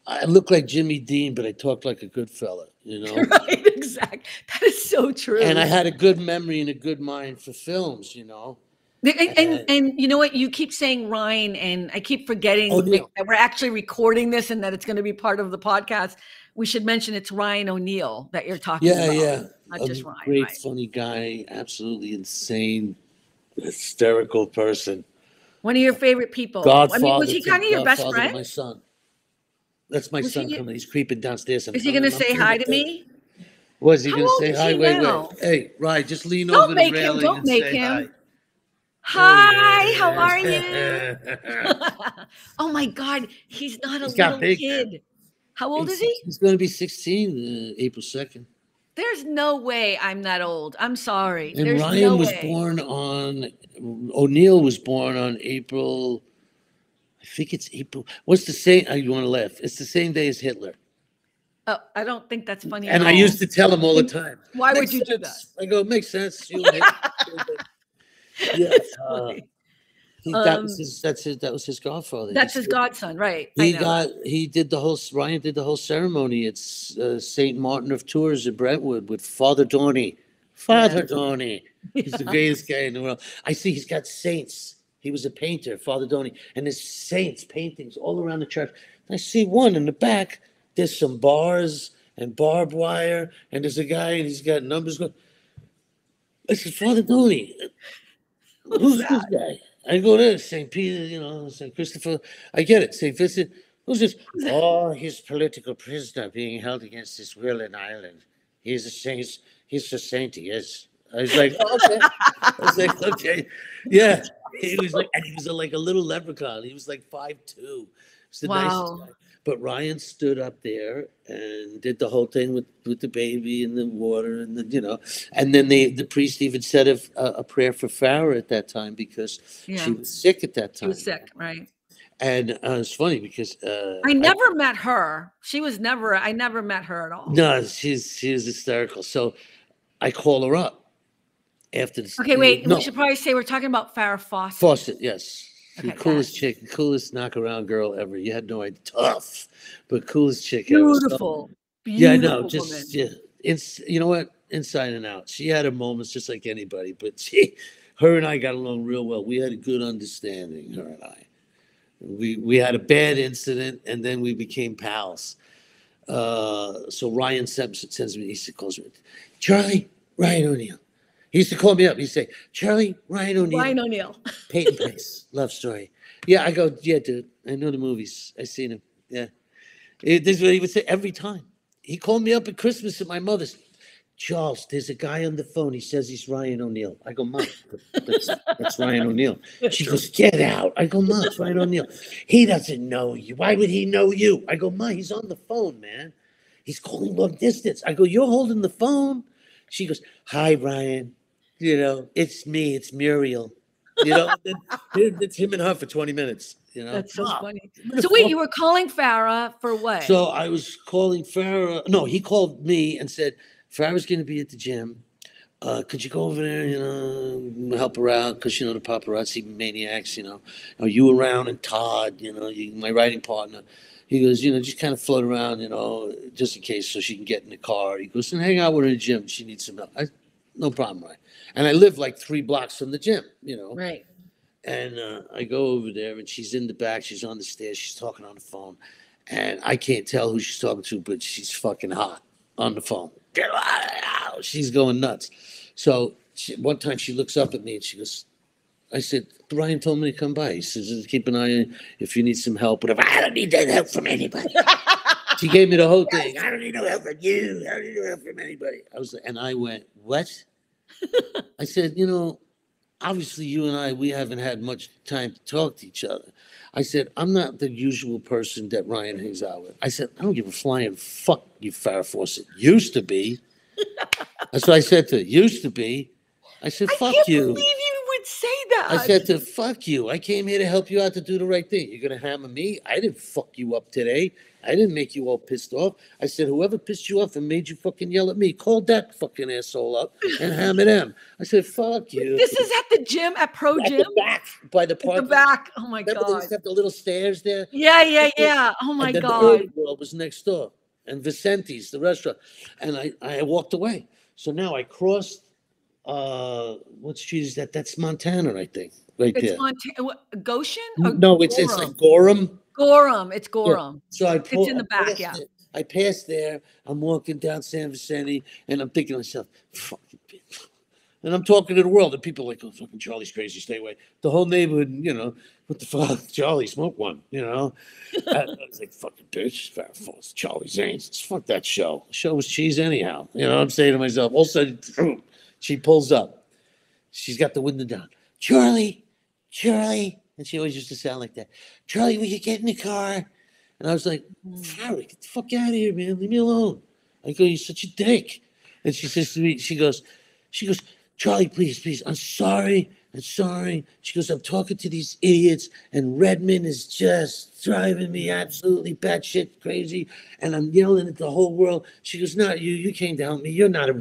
I looked like Jimmy Dean, but I talked like a good fella, you know. Right, exactly. That is so true. And I had a good memory and a good mind for films, you know. And you know what? You keep saying Ryan, and I keep forgetting that we're actually recording this and that it's going to be part of the podcast. We should mention it's Ryan O'Neal that you're talking about. Yeah. Not just Ryan. Great, funny guy, absolutely insane, hysterical person. One of your favorite people. Godfather. I mean, was he kind of your best friend? My son. That's my son coming. He's creeping downstairs. Is he going to say hi to me? Was he going to say hi? Wait. Hey, Ryan, just lean over the railing and say hi. Hi, how are you? Oh my God, he's not a little kid. How old is he? He's going to be 16 April 2nd. There's no way I'm that old. I'm sorry. And Ryan was born on, O'Neal was born on April, I think it's April. What's the same? You want to laugh? It's the same day as Hitler. Oh, I don't think that's funny. And I used to tell him all the time. Why would you do that? I go, it makes sense. You and yeah. That was his godfather. That's his godson, right? Ryan did the whole ceremony at St. Martin of Tours in Brentwood with Father Dorney. Dorney. He's the greatest guy in the world. I see he's got saints. He was a painter, Father Dorney, and there's saints paintings all around the church. I see one in the back. There's some bars and barbed wire, and there's a guy and he's got numbers going. I said, Father Dorney. Who's this guy? I go there, St. Peter, St. Christopher. I get it. St. Vincent. Who's this? Oh, he's political prisoner being held against his will in Ireland. He's a saint. He's a saint, he is. I was like, okay. Okay. Yeah. He was like a little leprechaun. He was like 5'2". He's the nicest guy. But Ryan stood up there and did the whole thing with the baby and the water and and then the priest even said a prayer for Farrah at that time because she was sick at that time. She was sick, right? And it's funny because I never met her. I never met her at all. No, she was hysterical. So I call her up after this. Okay, wait. No. We should probably say we're talking about Farrah Fawcett. Fawcett, yes. Okay, the coolest chick, coolest knock-around girl ever. You had no idea. Tough, but coolest chick Beautiful. ever. So, beautiful. Yeah, no, just woman. It's you know what, inside and out. She had her moments just like anybody, but her and I got along real well. We had a good understanding, her and I. We had a bad incident, and then we became pals. So Ryan sends me, he calls me, Charlie, Ryan O'Neill. He used to call me up. He'd say, Charlie, Ryan O'Neill. Ryan O'Neill. Peyton Place, love story. Yeah, I go, yeah, dude, I know the movies. I seen him. Yeah. This is what he would say every time. He called me up at Christmas at my mother's. Charles, there's a guy on the phone. He says he's Ryan O'Neill. I go, Mom, that's Ryan O'Neill. She goes, get out. I go, Mom, it's Ryan O'Neill. He doesn't know you. Why would he know you? I go, Mom, he's on the phone, man. He's calling long distance. I go, you're holding the phone? She goes, hi, Ryan. You know, it's me. It's Muriel. You know, it's him and her for 20 minutes. You know, that's so funny. So wait, you were calling Farrah for what? So I was calling Farrah. No, he called me and said, Farrah's going to be at the gym. Could you go over there, you know, help her out? Because, you know, the paparazzi maniacs, you know. Are you around? And Todd, you know, my writing partner. He goes, you know, just kind of float around, you know, just in case so she can get in the car. He goes, and hang out with her in the gym. She needs some help. No problem, right? And I live like 3 blocks from the gym, you know. Right. And I go over there, and she's in the back. She's on the stairs. She's talking on the phone. And I can't tell who she's talking to, but she's fucking hot on the phone. She's going nuts. So one time she looks up at me, and she goes, I said, Ryan told me to come by. He says, keep an eye on you if you need some help, whatever. I don't need that help from anybody. She gave me the whole thing. I don't need no help from you. I don't need no help from anybody. I went, what? I said, you know, obviously you and we haven't had much time to talk to each other. I said, I'm not the usual person that Ryan hangs out with. I said, I don't give a flying fuck you, Farrah Fawcett. Used to be. That's what I said to her. Used to be. I said, fuck you. I can't believe you would say that. I said to her, fuck you. I came here to help you out to do the right thing. You're going to hammer me? I didn't fuck you up today. I didn't make you all pissed off. I said, whoever pissed you off and made you fucking yell at me, call that fucking asshole up and hammer them. I said, fuck you. This is at the gym, at Pro Gym? At the back, by the park. At the back. Oh, my Remember God. they used to have the little stairs there? Yeah. Oh, my God. The Early World was next door. And Vicenti's, the restaurant. And I walked away. So now I crossed, what street is that? That's Montana, I think. Right there. Montana. Goshen? No, it's like Gorham. Gorham. It's Gorham. Yeah. So it's in the back, yeah. I passed there. I'm walking down San Vicente, and I'm thinking to myself, fucking bitch. And I'm talking to the world, and people are like, oh, fucking Charlie's crazy, stay away. The whole neighborhood, you know, what the fuck? Charlie, smoke one, you know? I was like, fucking bitch, Farrah Fawcett, Charlie Zanes. Fuck that show. The show was cheese anyhow. You know what I'm saying to myself? All of a sudden, she pulls up. She's got the window down. Charlie. And she always used to sound like that. Charlie, will you get in the car? And I was like, Farrah, get the fuck out of here, man. Leave me alone. I go, you're such a dick. And she says to me, she goes, Charlie, please. I'm sorry. She goes, I'm talking to these idiots, and Redmond is just driving me absolutely batshit crazy. And I'm yelling at the whole world. She goes, not you. You came to help me. You're not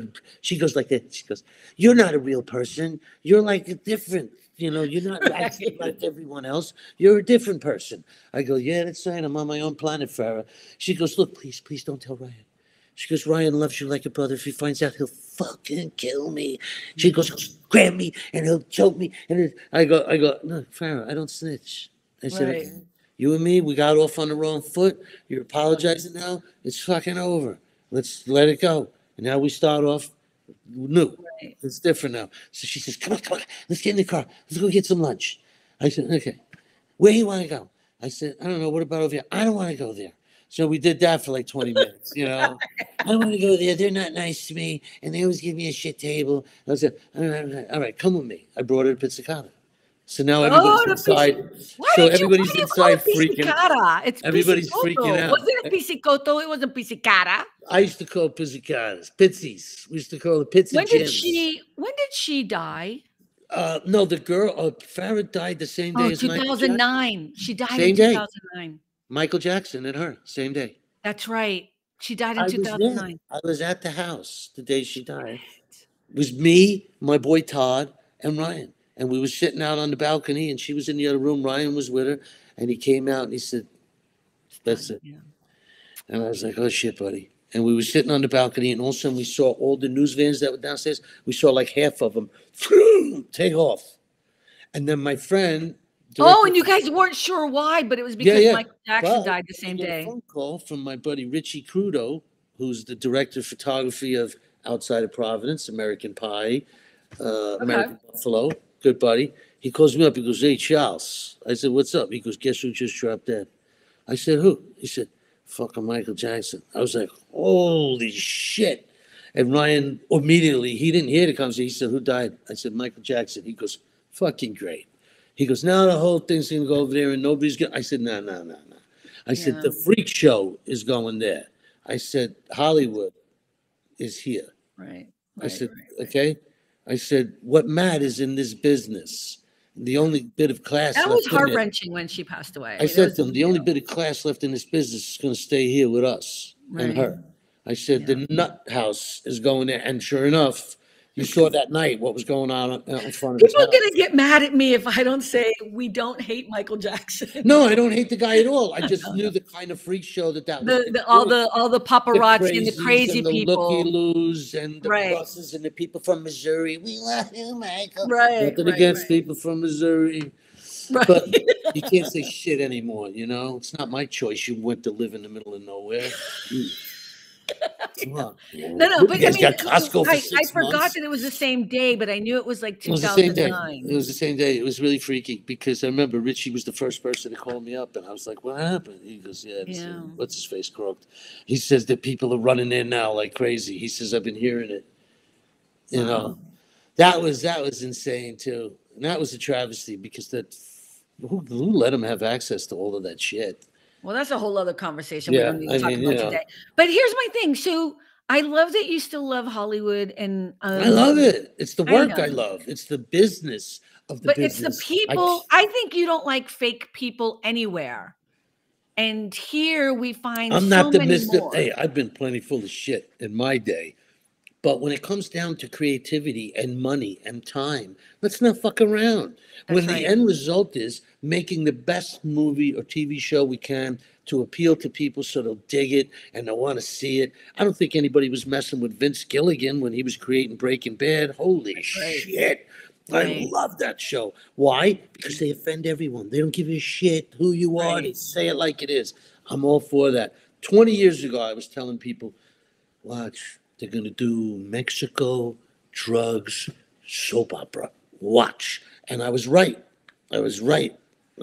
she goes like that. She goes, you're not a real person. You're like a different. You know, you're not like everyone else. You're a different person. I go, yeah, that's right. I'm on my own planet, Farrah. She goes, look, please don't tell Ryan. She goes, Ryan loves you like a brother. If he finds out, he'll fucking kill me. She goes, he'll grab me and he'll choke me. And I go, no, Farrah, I don't snitch. I said, right. Okay, you and me, we got off on the wrong foot. You're apologizing now. It's fucking over. Let's let it go. And now we start off new. Right. It's different now. So she says, come on. Let's get in the car. Let's go get some lunch. I said, okay. Where do you want to go? I said, I don't know. What about over here? I don't want to go there. So we did that for like 20 minutes, you know. I don't want to go there. They're not nice to me. And they always give me a shit table. I said, all right, come with me. I brought her to Pizzicato. So now everybody's inside. Everybody's inside freaking out. Everybody's freaking out. Wasn't it Pizzicato? It wasn't Pizzicata. I used to call it Pizzicatas. Pizzies. We used to call it Pizzi When did she die? No, the girl, Farrah died the same day Oh, as Michael Jackson. 2009. She died Same in day. 2009. Michael Jackson and her, same day. That's right. She died in I was there. 2009. I was at the house the day she died. It was me, my boy Todd, and Ryan. And we were sitting out on the balcony, and she was in the other room. Ryan was with her, and he came out and he said, "That's it." Yeah. And I was like, "Oh shit, buddy." And we were sitting on the balcony, and all of a sudden we saw all the news vans that were downstairs. We saw like half of them take off. And then my friend. Oh, and you guys weren't sure why, but it was because Michael Jackson died the same I got day. a phone call from my buddy Richie Crudo, who's the director of photography of Outside of Providence, American Pie, American Buffalo, good buddy. He calls me up. He goes, "Hey, Charles." I said, "What's up?" He goes, "Guess who just dropped dead?" I said, "Who?" He said, "Fucking Michael Jackson." I was like, "Holy shit." And Ryan immediately, he didn't hear the conversation. He said, "Who died?" I said, "Michael Jackson." He goes, "Fucking great." He goes, "Now the whole thing's going to go over there and nobody's going to." I said, "No, no, no, no." I said, "The freak show is going there." I said, "Hollywood is here." Right. I said, "Okay." I said, "What matters in this business? The only bit of class that left was heart-wrenching when she passed away. I said to him, the only bit of class left in this business is going to stay here with us and her. I said, the nut house is going there. And sure enough, you saw that night what was going on in front of his house. People are going to get mad at me if I don't say we don't hate Michael Jackson. No, I don't hate the guy at all. I just knew the kind of freak show that was. All the paparazzi and the crazy and the people. looky-loos and the buses and the people from Missouri. We love you, Michael. Right. Nothing against people from Missouri. Right. But you can't say shit anymore, you know? It's not my choice. You went to live in the middle of nowhere. Come on. No, but I mean, got Costco for I 6 forgot months. that it was the same day, but I knew it was like It was the same day. 2009. It was the same day. It was really freaky because I remember Richie was the first person to call me up, and I was like, "What happened?" He goes, "Yeah, what's his face croaked." He says that people are running in now like crazy. He says, "I've been hearing it." You know, that was insane too, and that was a travesty because who let him have access to all of that shit? Well, that's a whole other conversation we don't need to talk about today. Know. But here's my thing. So I love that you still love Hollywood, and I love it. It's the work I love. It's the business of the business. But it's the people. I think you don't like fake people anywhere. And here we find I'm so not the many Mr. more. Hey, I've been plenty full of shit in my day. But when it comes down to creativity and money and time, let's not fuck around. When the end result is making the best movie or TV show we can to appeal to people so they'll dig it and they'll want to see it. I don't think anybody was messing with Vince Gilligan when he was creating Breaking Bad. Holy shit. I love that show. Why? Because they offend everyone. They don't give a shit who you are. They say it like it is. I'm all for that. 20 years ago, I was telling people, watch. They're going to do Mexico, drugs, soap opera. Watch. And I was right. I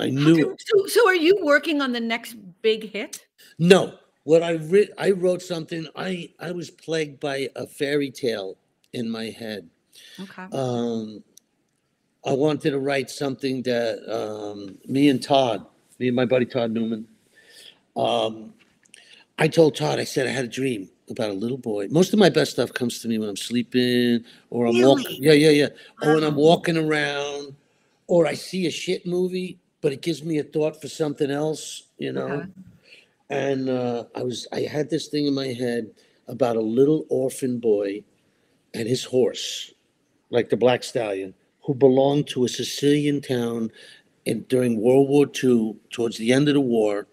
knew it. So are you working on the next big hit? No. What I wrote something. I was plagued by a fairy tale in my head. Okay. I wanted to write something that me and my buddy Todd Newman, I told Todd, I said I had a dream about a little boy. Most of my best stuff comes to me when I'm sleeping or I'm walking. Yeah. Or when I'm walking around or I see a shit movie, but it gives me a thought for something else, you know? Okay. And I had this thing in my head about a little orphan boy and his horse, like the Black Stallion, who belonged to a Sicilian town during World War II, towards the end of the war.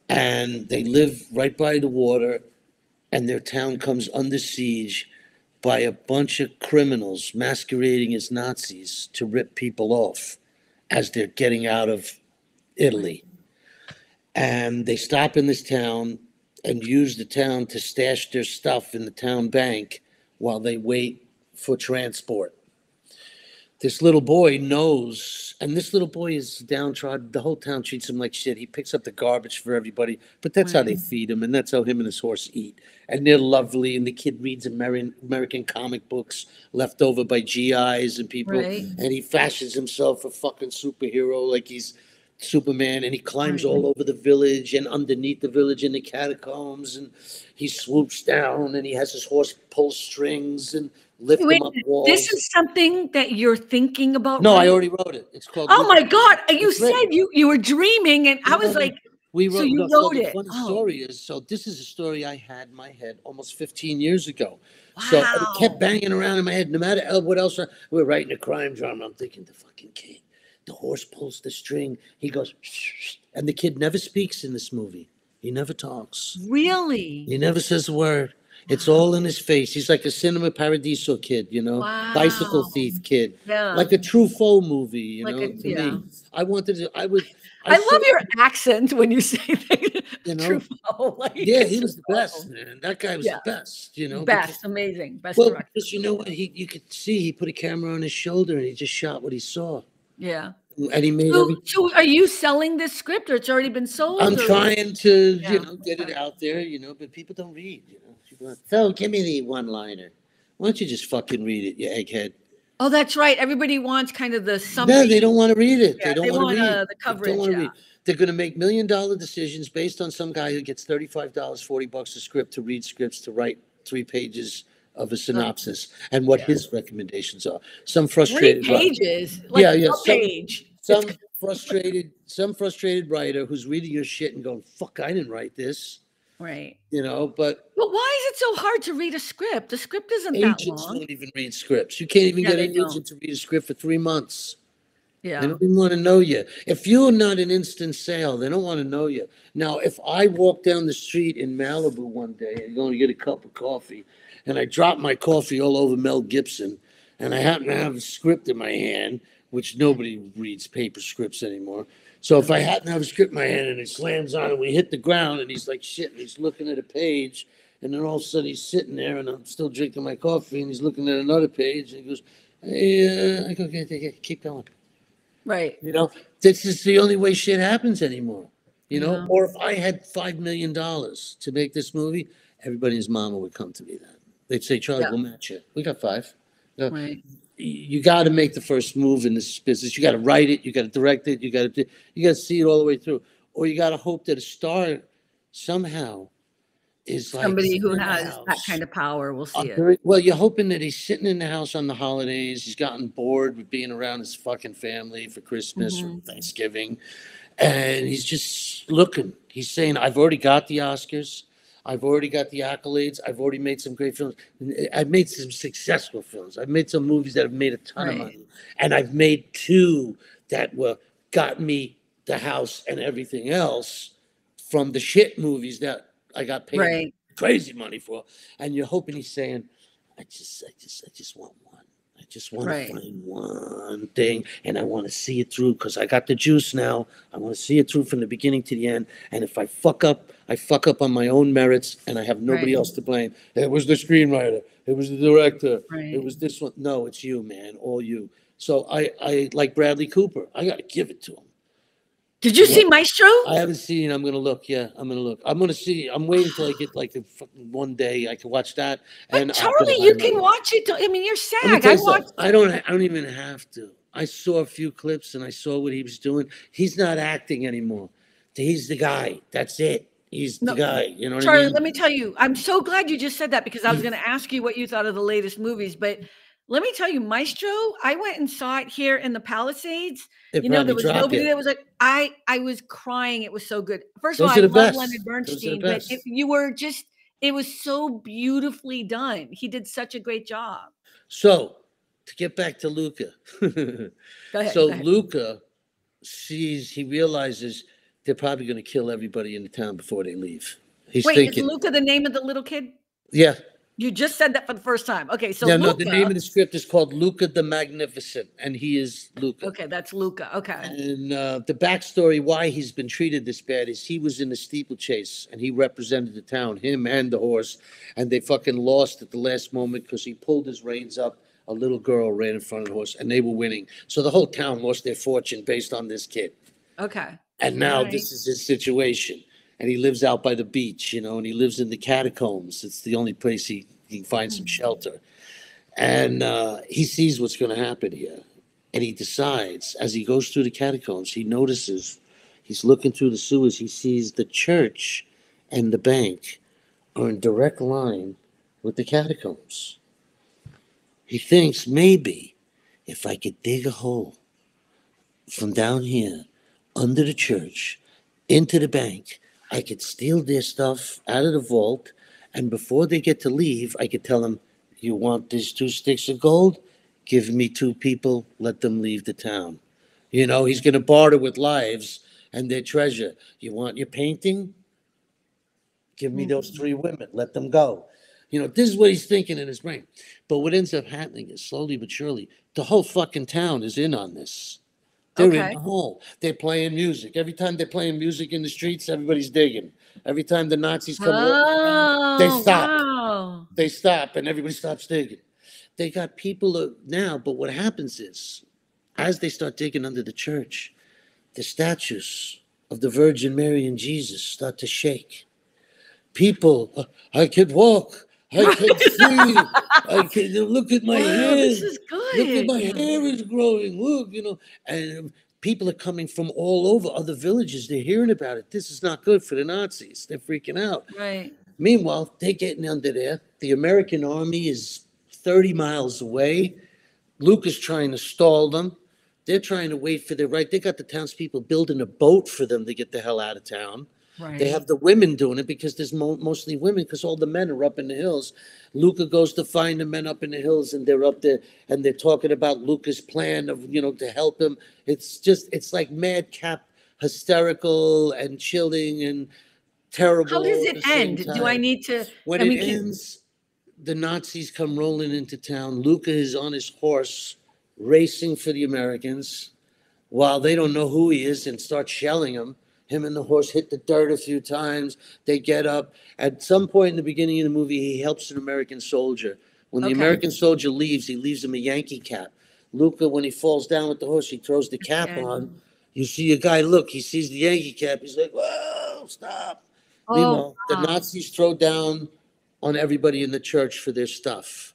And they live right by the water. And their town comes under siege by a bunch of criminals masquerading as Nazis to rip people off as they're getting out of Italy. And they stop in this town and use the town to stash their stuff in the town bank while they wait for transport. This little boy knows, and this little boy is downtrodden. The whole town treats him like shit. He picks up the garbage for everybody, but that's how they feed him, and that's how him and his horse eat. And they're lovely, and the kid reads American comic books left over by GIs and people, and he fashions himself a fucking superhero like he's Superman, and he climbs all over the village and underneath the village in the catacombs, and he swoops down, and he has his horse pull strings and lift Wait, them up walls. this is something that you're thinking about? No, I already wrote it. It's called. Oh my God! You It's said written. you were dreaming, and I was like, we wrote. so you So wrote the it. funny story is, so this is a story I had in my head almost 15 years ago. Wow. So and it kept banging around in my head. No matter what else, we're writing a crime drama. I'm thinking the fucking kid. The horse pulls the string. He goes, and the kid never speaks in this movie. He never talks. Really? He never says a word. It's all in his face. He's like a Cinema Paradiso kid, you know, bicycle thief kid, like a Truffaut movie, you know. To me, I wanted to. I love your accent when you say that. You know, Truffaut, like, yeah, he was the best, man. That guy was the best, you know. Best, amazing, best director. Well, because you know what? You could see he put a camera on his shoulder and he just shot what he saw. Yeah. And he made So are you selling this script, or it's already been sold? I'm trying to, you know, get it out there, you know, but people don't read, you know. People are, so give me the one-liner. Why don't you just fucking read it, you egghead? Oh, that's right. Everybody wants kind of the summary. No, they don't want to read it. Yeah, they don't want to read the coverage. They don't want to read. They're going to make $1 million decisions based on some guy who gets $35, $40 a script to read scripts, to write 3 pages of a synopsis and what his recommendations are. Some frustrated 3 pages, like a page. Some frustrated writer who's reading your shit and going, "Fuck, I didn't write this." Right. You know, but why is it so hard to read a script? The script isn't that long. Agents don't even read scripts. You can't even get an agent to read a script for 3 months. Yeah. They don't even want to know you. If you're not an instant sale, they don't want to know you. Now, if I walk down the street in Malibu one day and going to get a cup of coffee, and I drop my coffee all over Mel Gibson, and I happen to have a script in my hand, which nobody reads paper scripts anymore. So if I happen to have a script in my hand and it slams on and we hit the ground and he's like shit and he's looking at a page, and then all of a sudden he's sitting there and I'm still drinking my coffee and he's looking at another page and he goes, "Hey, I go, okay, keep going." Right. You know, this is the only way shit happens anymore. You know, or if I had $5 million to make this movie, everybody and his mama would come to me then. They'd say, "Charlie, we'll match it. We got 5. Right. You got to make the first move in this business. You got to write it. You got to direct it. You got to see it all the way through, or you got to hope that a star somehow is like somebody who has that kind of power. We'll see it. Well, you're hoping that he's sitting in the house on the holidays. He's gotten bored with being around his fucking family for Christmas or Thanksgiving, and he's just looking. He's saying, "I've already got the Oscars. I've already got the accolades. I've already made some great films. I've made some successful films. I've made some movies that have made a ton of money. And I've made 2 that got me the house and everything else from the shit movies that I got paid crazy money for." And you're hoping he's saying, I just want one. I just want to find one thing, and I want to see it through because I got the juice now. I want to see it through from the beginning to the end. And if I fuck up, I fuck up on my own merits, and I have nobody else to blame. It was the screenwriter. It was the director. It was this one. No, it's you, man. All you. So I like Bradley Cooper. I got to give it to him. Did you see Maestro? I haven't seen. I'm gonna look. Yeah, I'm gonna look. I'm gonna see. I'm waiting till I get like one day I can watch that. And Charlie, you can watch it. I mean, you're SAG. I don't even have to. I saw a few clips and I saw what he was doing. He's not acting anymore. He's the guy. That's it. He's the guy. You know what Charlie, I mean? let me tell you. I'm so glad you just said that because I was going to ask you what you thought of the latest movies, but. Let me tell you, Maestro, I went and saw it here in the Palisades. There was nobody that was like, I was crying. It was so good. First of all, I love Leonard Bernstein, but it was so beautifully done. He did such a great job. So to get back to Luca. Go ahead. Luca he realizes they're probably going to kill everybody in the town before they leave. He's thinking. Is Luca the name of the little kid? Yeah. You just said that for the first time. Okay, so Luca, no, the name of the script is called Luca the Magnificent, and he is Luca. Okay, that's Luca. Okay. And the backstory why he's been treated this bad is he was in the steeplechase, and he represented the town, him and the horse, and they fucking lost at the last moment because he pulled his reins up. A little girl ran in front of the horse, and they were winning. So the whole town lost their fortune based on this kid. Okay. And now this is his situation. And he lives out by the beach, you know, and he lives in the catacombs. It's the only place he can find some shelter. And he sees what's going to happen here. And he decides, as he goes through the catacombs, he notices He's looking through the sewers. He sees the church and the bank are in direct line with the catacombs. He thinks maybe if I could dig a hole from down here under the church into the bank, I could steal their stuff out of the vault, and before they get to leave, I could tell them, you want these 2 sticks of gold? Give me 2 people, let them leave the town. You know, he's going to barter with lives and their treasure. You want your painting? Give me those 3 women, let them go. You know, this is what he's thinking in his brain. But what ends up happening is slowly but surely, the whole fucking town is in on this. They're in the hole. They're playing music. Every time they're playing music in the streets, everybody's digging. Every time the Nazis come along, they stop. Wow. They stop, and everybody stops digging. They got people now, but what happens is, as they start digging under the church, the statues of the Virgin Mary and Jesus start to shake. People, I could walk. I can see. I can look at my hair. This is good. Look at my hair is growing. Look, you know, and people are coming from all over other villages. They're hearing about it. This is not good for the Nazis. They're freaking out. Right. Meanwhile, they're getting under there. The American army is 30 miles away. Luke is trying to stall them. They're trying to wait for their right. They got the townspeople building a boat for them to get the hell out of town. Right. They have the women doing it because there's mostly women because all the men are up in the hills. Luca goes to find the men up in the hills, and they're up there, and they're talking about Luca's plan of, you know, to help him. It's like madcap, hysterical, and chilling, and terrible. How does it end? Do I need to? When it ends, the Nazis come rolling into town. Luca is on his horse, racing for the Americans, while they don't know who he is and start shelling him. Him and the horse hit the dirt a few times. They get up. At some point in the beginning of the movie, he helps an American soldier. When the American soldier leaves, he leaves him a Yankee cap. Luca, when he falls down with the horse, he throws the cap on. You see a guy, look, he sees the Yankee cap. He's like, whoa, stop. Meanwhile, the Nazis throw down on everybody in the church for their stuff,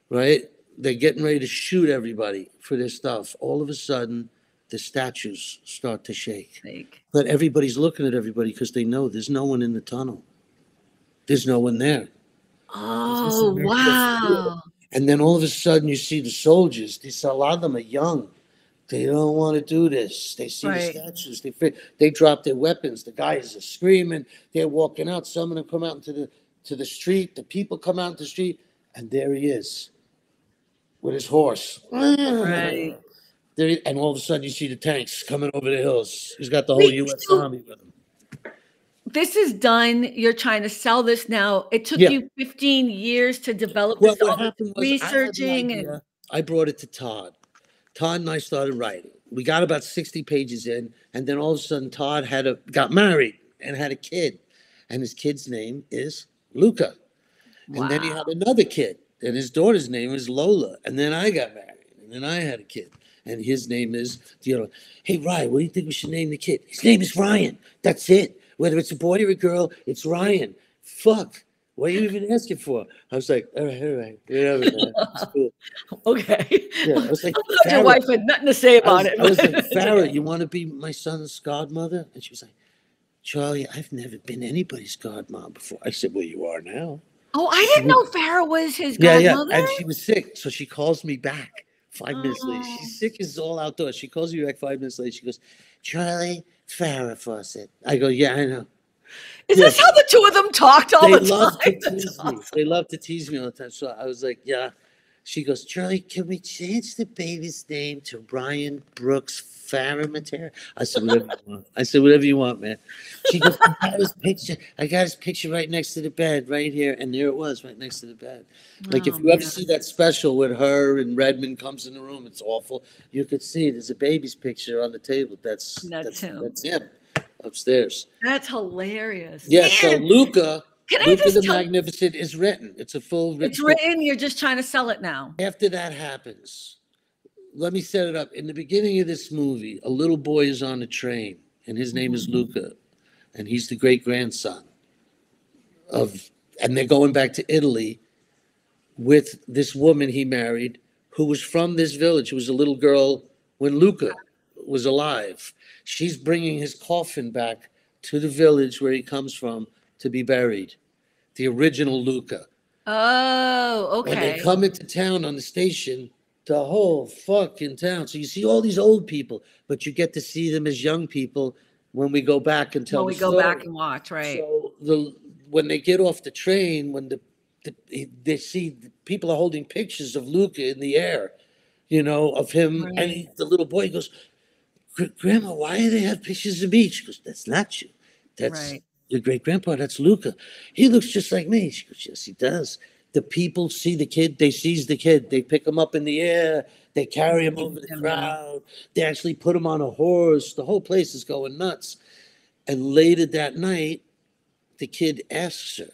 right? They're getting ready to shoot everybody for their stuff. All of a sudden, the statues start to shake. But everybody's looking at everybody because they know there's no one in the tunnel. There's no one there. Oh, wow. And then all of a sudden you see the soldiers. A lot of them are young. They don't want to do this. They see the statues. They drop their weapons. The guys are screaming. They're walking out. Some of them come out into the street. The people come out into the street. And there he is with his horse. Right. And all of a sudden, you see the tanks coming over the hills. He's got the whole U.S. Army with him. This is done. You're trying to sell this now. It took you 15 years to develop this. What happened was researching. I brought it to Todd. Todd and I started writing. We got about 60 pages in, and then all of a sudden, Todd got married and had a kid. And his kid's name is Luca. Wow. And then he had another kid, and his daughter's name is Lola. And then I got married, and then I had a kid. And his name is, hey, Ryan, what do you think we should name the kid? His name is Ryan. That's it. Whether it's a boy or a girl, it's Ryan. Fuck. What are you even asking for? I was like, all right. Whatever, man. It's cool. Okay. Yeah, I was like, your wife had nothing to say about it. I was like, Farrah, you want to be my son's godmother? And she was like, Charlie, I've never been anybody's godmom before. I said, well, you are now. Oh, I didn't know Farrah was his godmother. Yeah. And she was sick, so she calls me back. 5 minutes later. She's sick as all outdoors. She calls me back 5 minutes later. She goes, Charlie, Farrah Fawcett. I go, yeah, I know. Is this how the two of them talked all the time? They love to tease me all the time. So I was like, yeah. She goes, Charlie, can we change the baby's name to Ryan Brooks Farrah Mattera? I said, whatever you want. Whatever you want, man. She goes, I got his picture right next to the bed, right here. And there it was, right next to the bed. Like, if you ever see that special with her and Redmond comes in the room, it's awful. You could see there's a baby's picture on the table. That's him. That's him upstairs. That's hilarious. Yeah, man. So Luca the Magnificent is written. It's a full written. It's written. You're just trying to sell it now. After that happens, let me set it up. In the beginning of this movie, a little boy is on a train, and his name is Luca, and he's the great-grandson and they're going back to Italy with this woman he married who was from this village, who was a little girl when Luca was alive. She's bringing his coffin back to the village where he comes from to be buried. The original Luca. Oh, When they okay. come into town on the station, the whole fucking town. So you see all these old people, but you get to see them as young people when we go back and tell When the we go story. back and watch, right? So when they get off the train, when they see people are holding pictures of Luca in the air, you know, of him, Right. and the little boy goes, "Grandma, why do they have pictures of me?" She goes, "That's not you. That's Right. your great grandpa. That's Luca. He looks just like me." She goes, "Yes, he does." The people see the kid. They seize the kid. They pick him up in the air. They carry him over the crowd. They actually put him on a horse. The whole place is going nuts. And later that night, the kid asks her.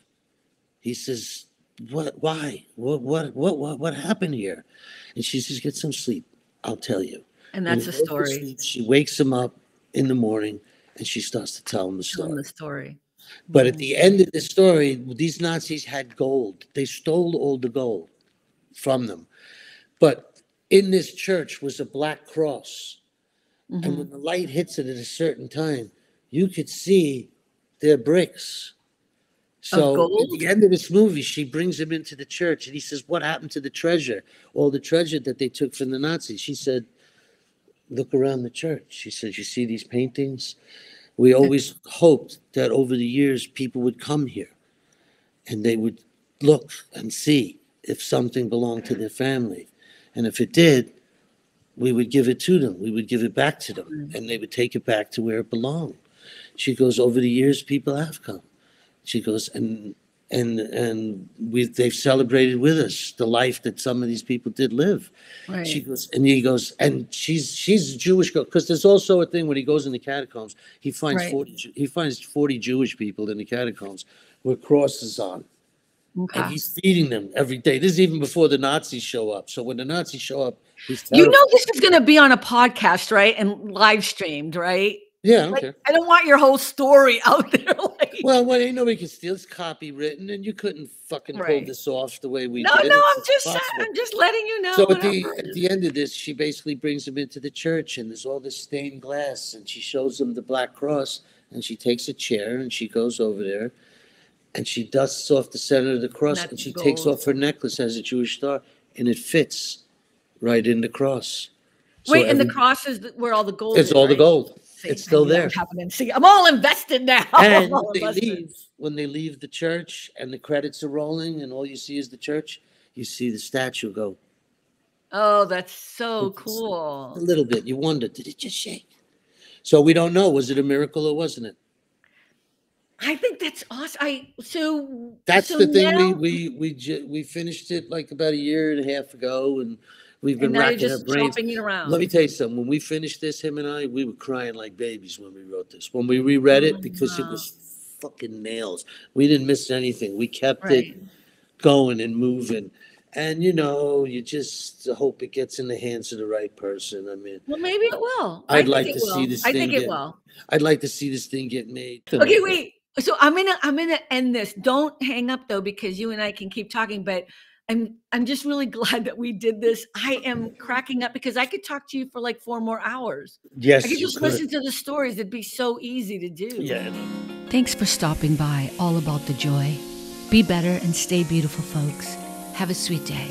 He says, "What? Why? What happened here?" And she says, "Get some sleep. I'll tell you." And that's the story. Sleep, she wakes him up in the morning, and she starts to tell him the Tell story. him the story. But at the end of the story, these Nazis had gold. They stole all the gold from them. But in this church was a black cross. And when the light hits it at a certain time, you could see their bricks. So at the end of this movie, she brings him into the church and he says, "What happened to the treasure? All the treasure that they took from the Nazis?" She said, "Look around the church." She said, "You see these paintings? We always hoped that over the years people would come here and they would look and see if something belonged to their family. And if it did, we would give it to them. We would give it back to them and they would take it back to where it belonged." She goes, "Over the years, people have come." She goes, and they've celebrated with us the life that some of these people did live. Right. She goes, and he goes, and she's a Jewish girl, because there's also a thing when he goes in the catacombs, he finds 40 Jewish people in the catacombs with crosses on. Okay. And he's feeding them every day. This is even before the Nazis show up. So when the Nazis show up, he's You know this is going to be on a podcast, right? And live streamed, right? Yeah, I don't care. I don't want your whole story out there. Well, ain't nobody can steal. It's copywritten, and you couldn't fucking pull this off the way we did. No, I'm just letting you know. So at the end of this, she basically brings him into the church, and there's all this stained glass, and she shows him the black cross, and she takes a chair, and she goes over there, and she dusts off the center of the cross, and she takes off her necklace as a Jewish star, and it fits right in the cross. Wait, and the cross is where all the gold is, it's all the gold. It's still there. See, I'm all invested now. And when they leave the church and the credits are rolling and all you see is the church, you see the statue go. Oh, that's so cool. A little bit. You wonder, did it just shake? So we don't know. Was it a miracle or wasn't it? I think that's awesome. That's the thing. We finished it like about a year and a half ago, and we've been racking our brains. Let me tell you something. When we finished this, him and I, we were crying like babies when we wrote this. When we reread it, because it was fucking nails. We didn't miss anything. We kept it going and moving. And, you just hope it gets in the hands of the right person. I mean, well, maybe it will. I'd like to see this thing. I think it will. I'd like to see this thing get made. Okay, wait. So I'm gonna end this. Don't hang up though, because you and I can keep talking. But I'm just really glad that we did this. I am cracking up because I could talk to you for like 4 more hours. Yes, I could just listen to the stories. It'd be so easy to do. Yeah. Thanks for stopping by All About the Joy. Be better and stay beautiful, folks. Have a sweet day.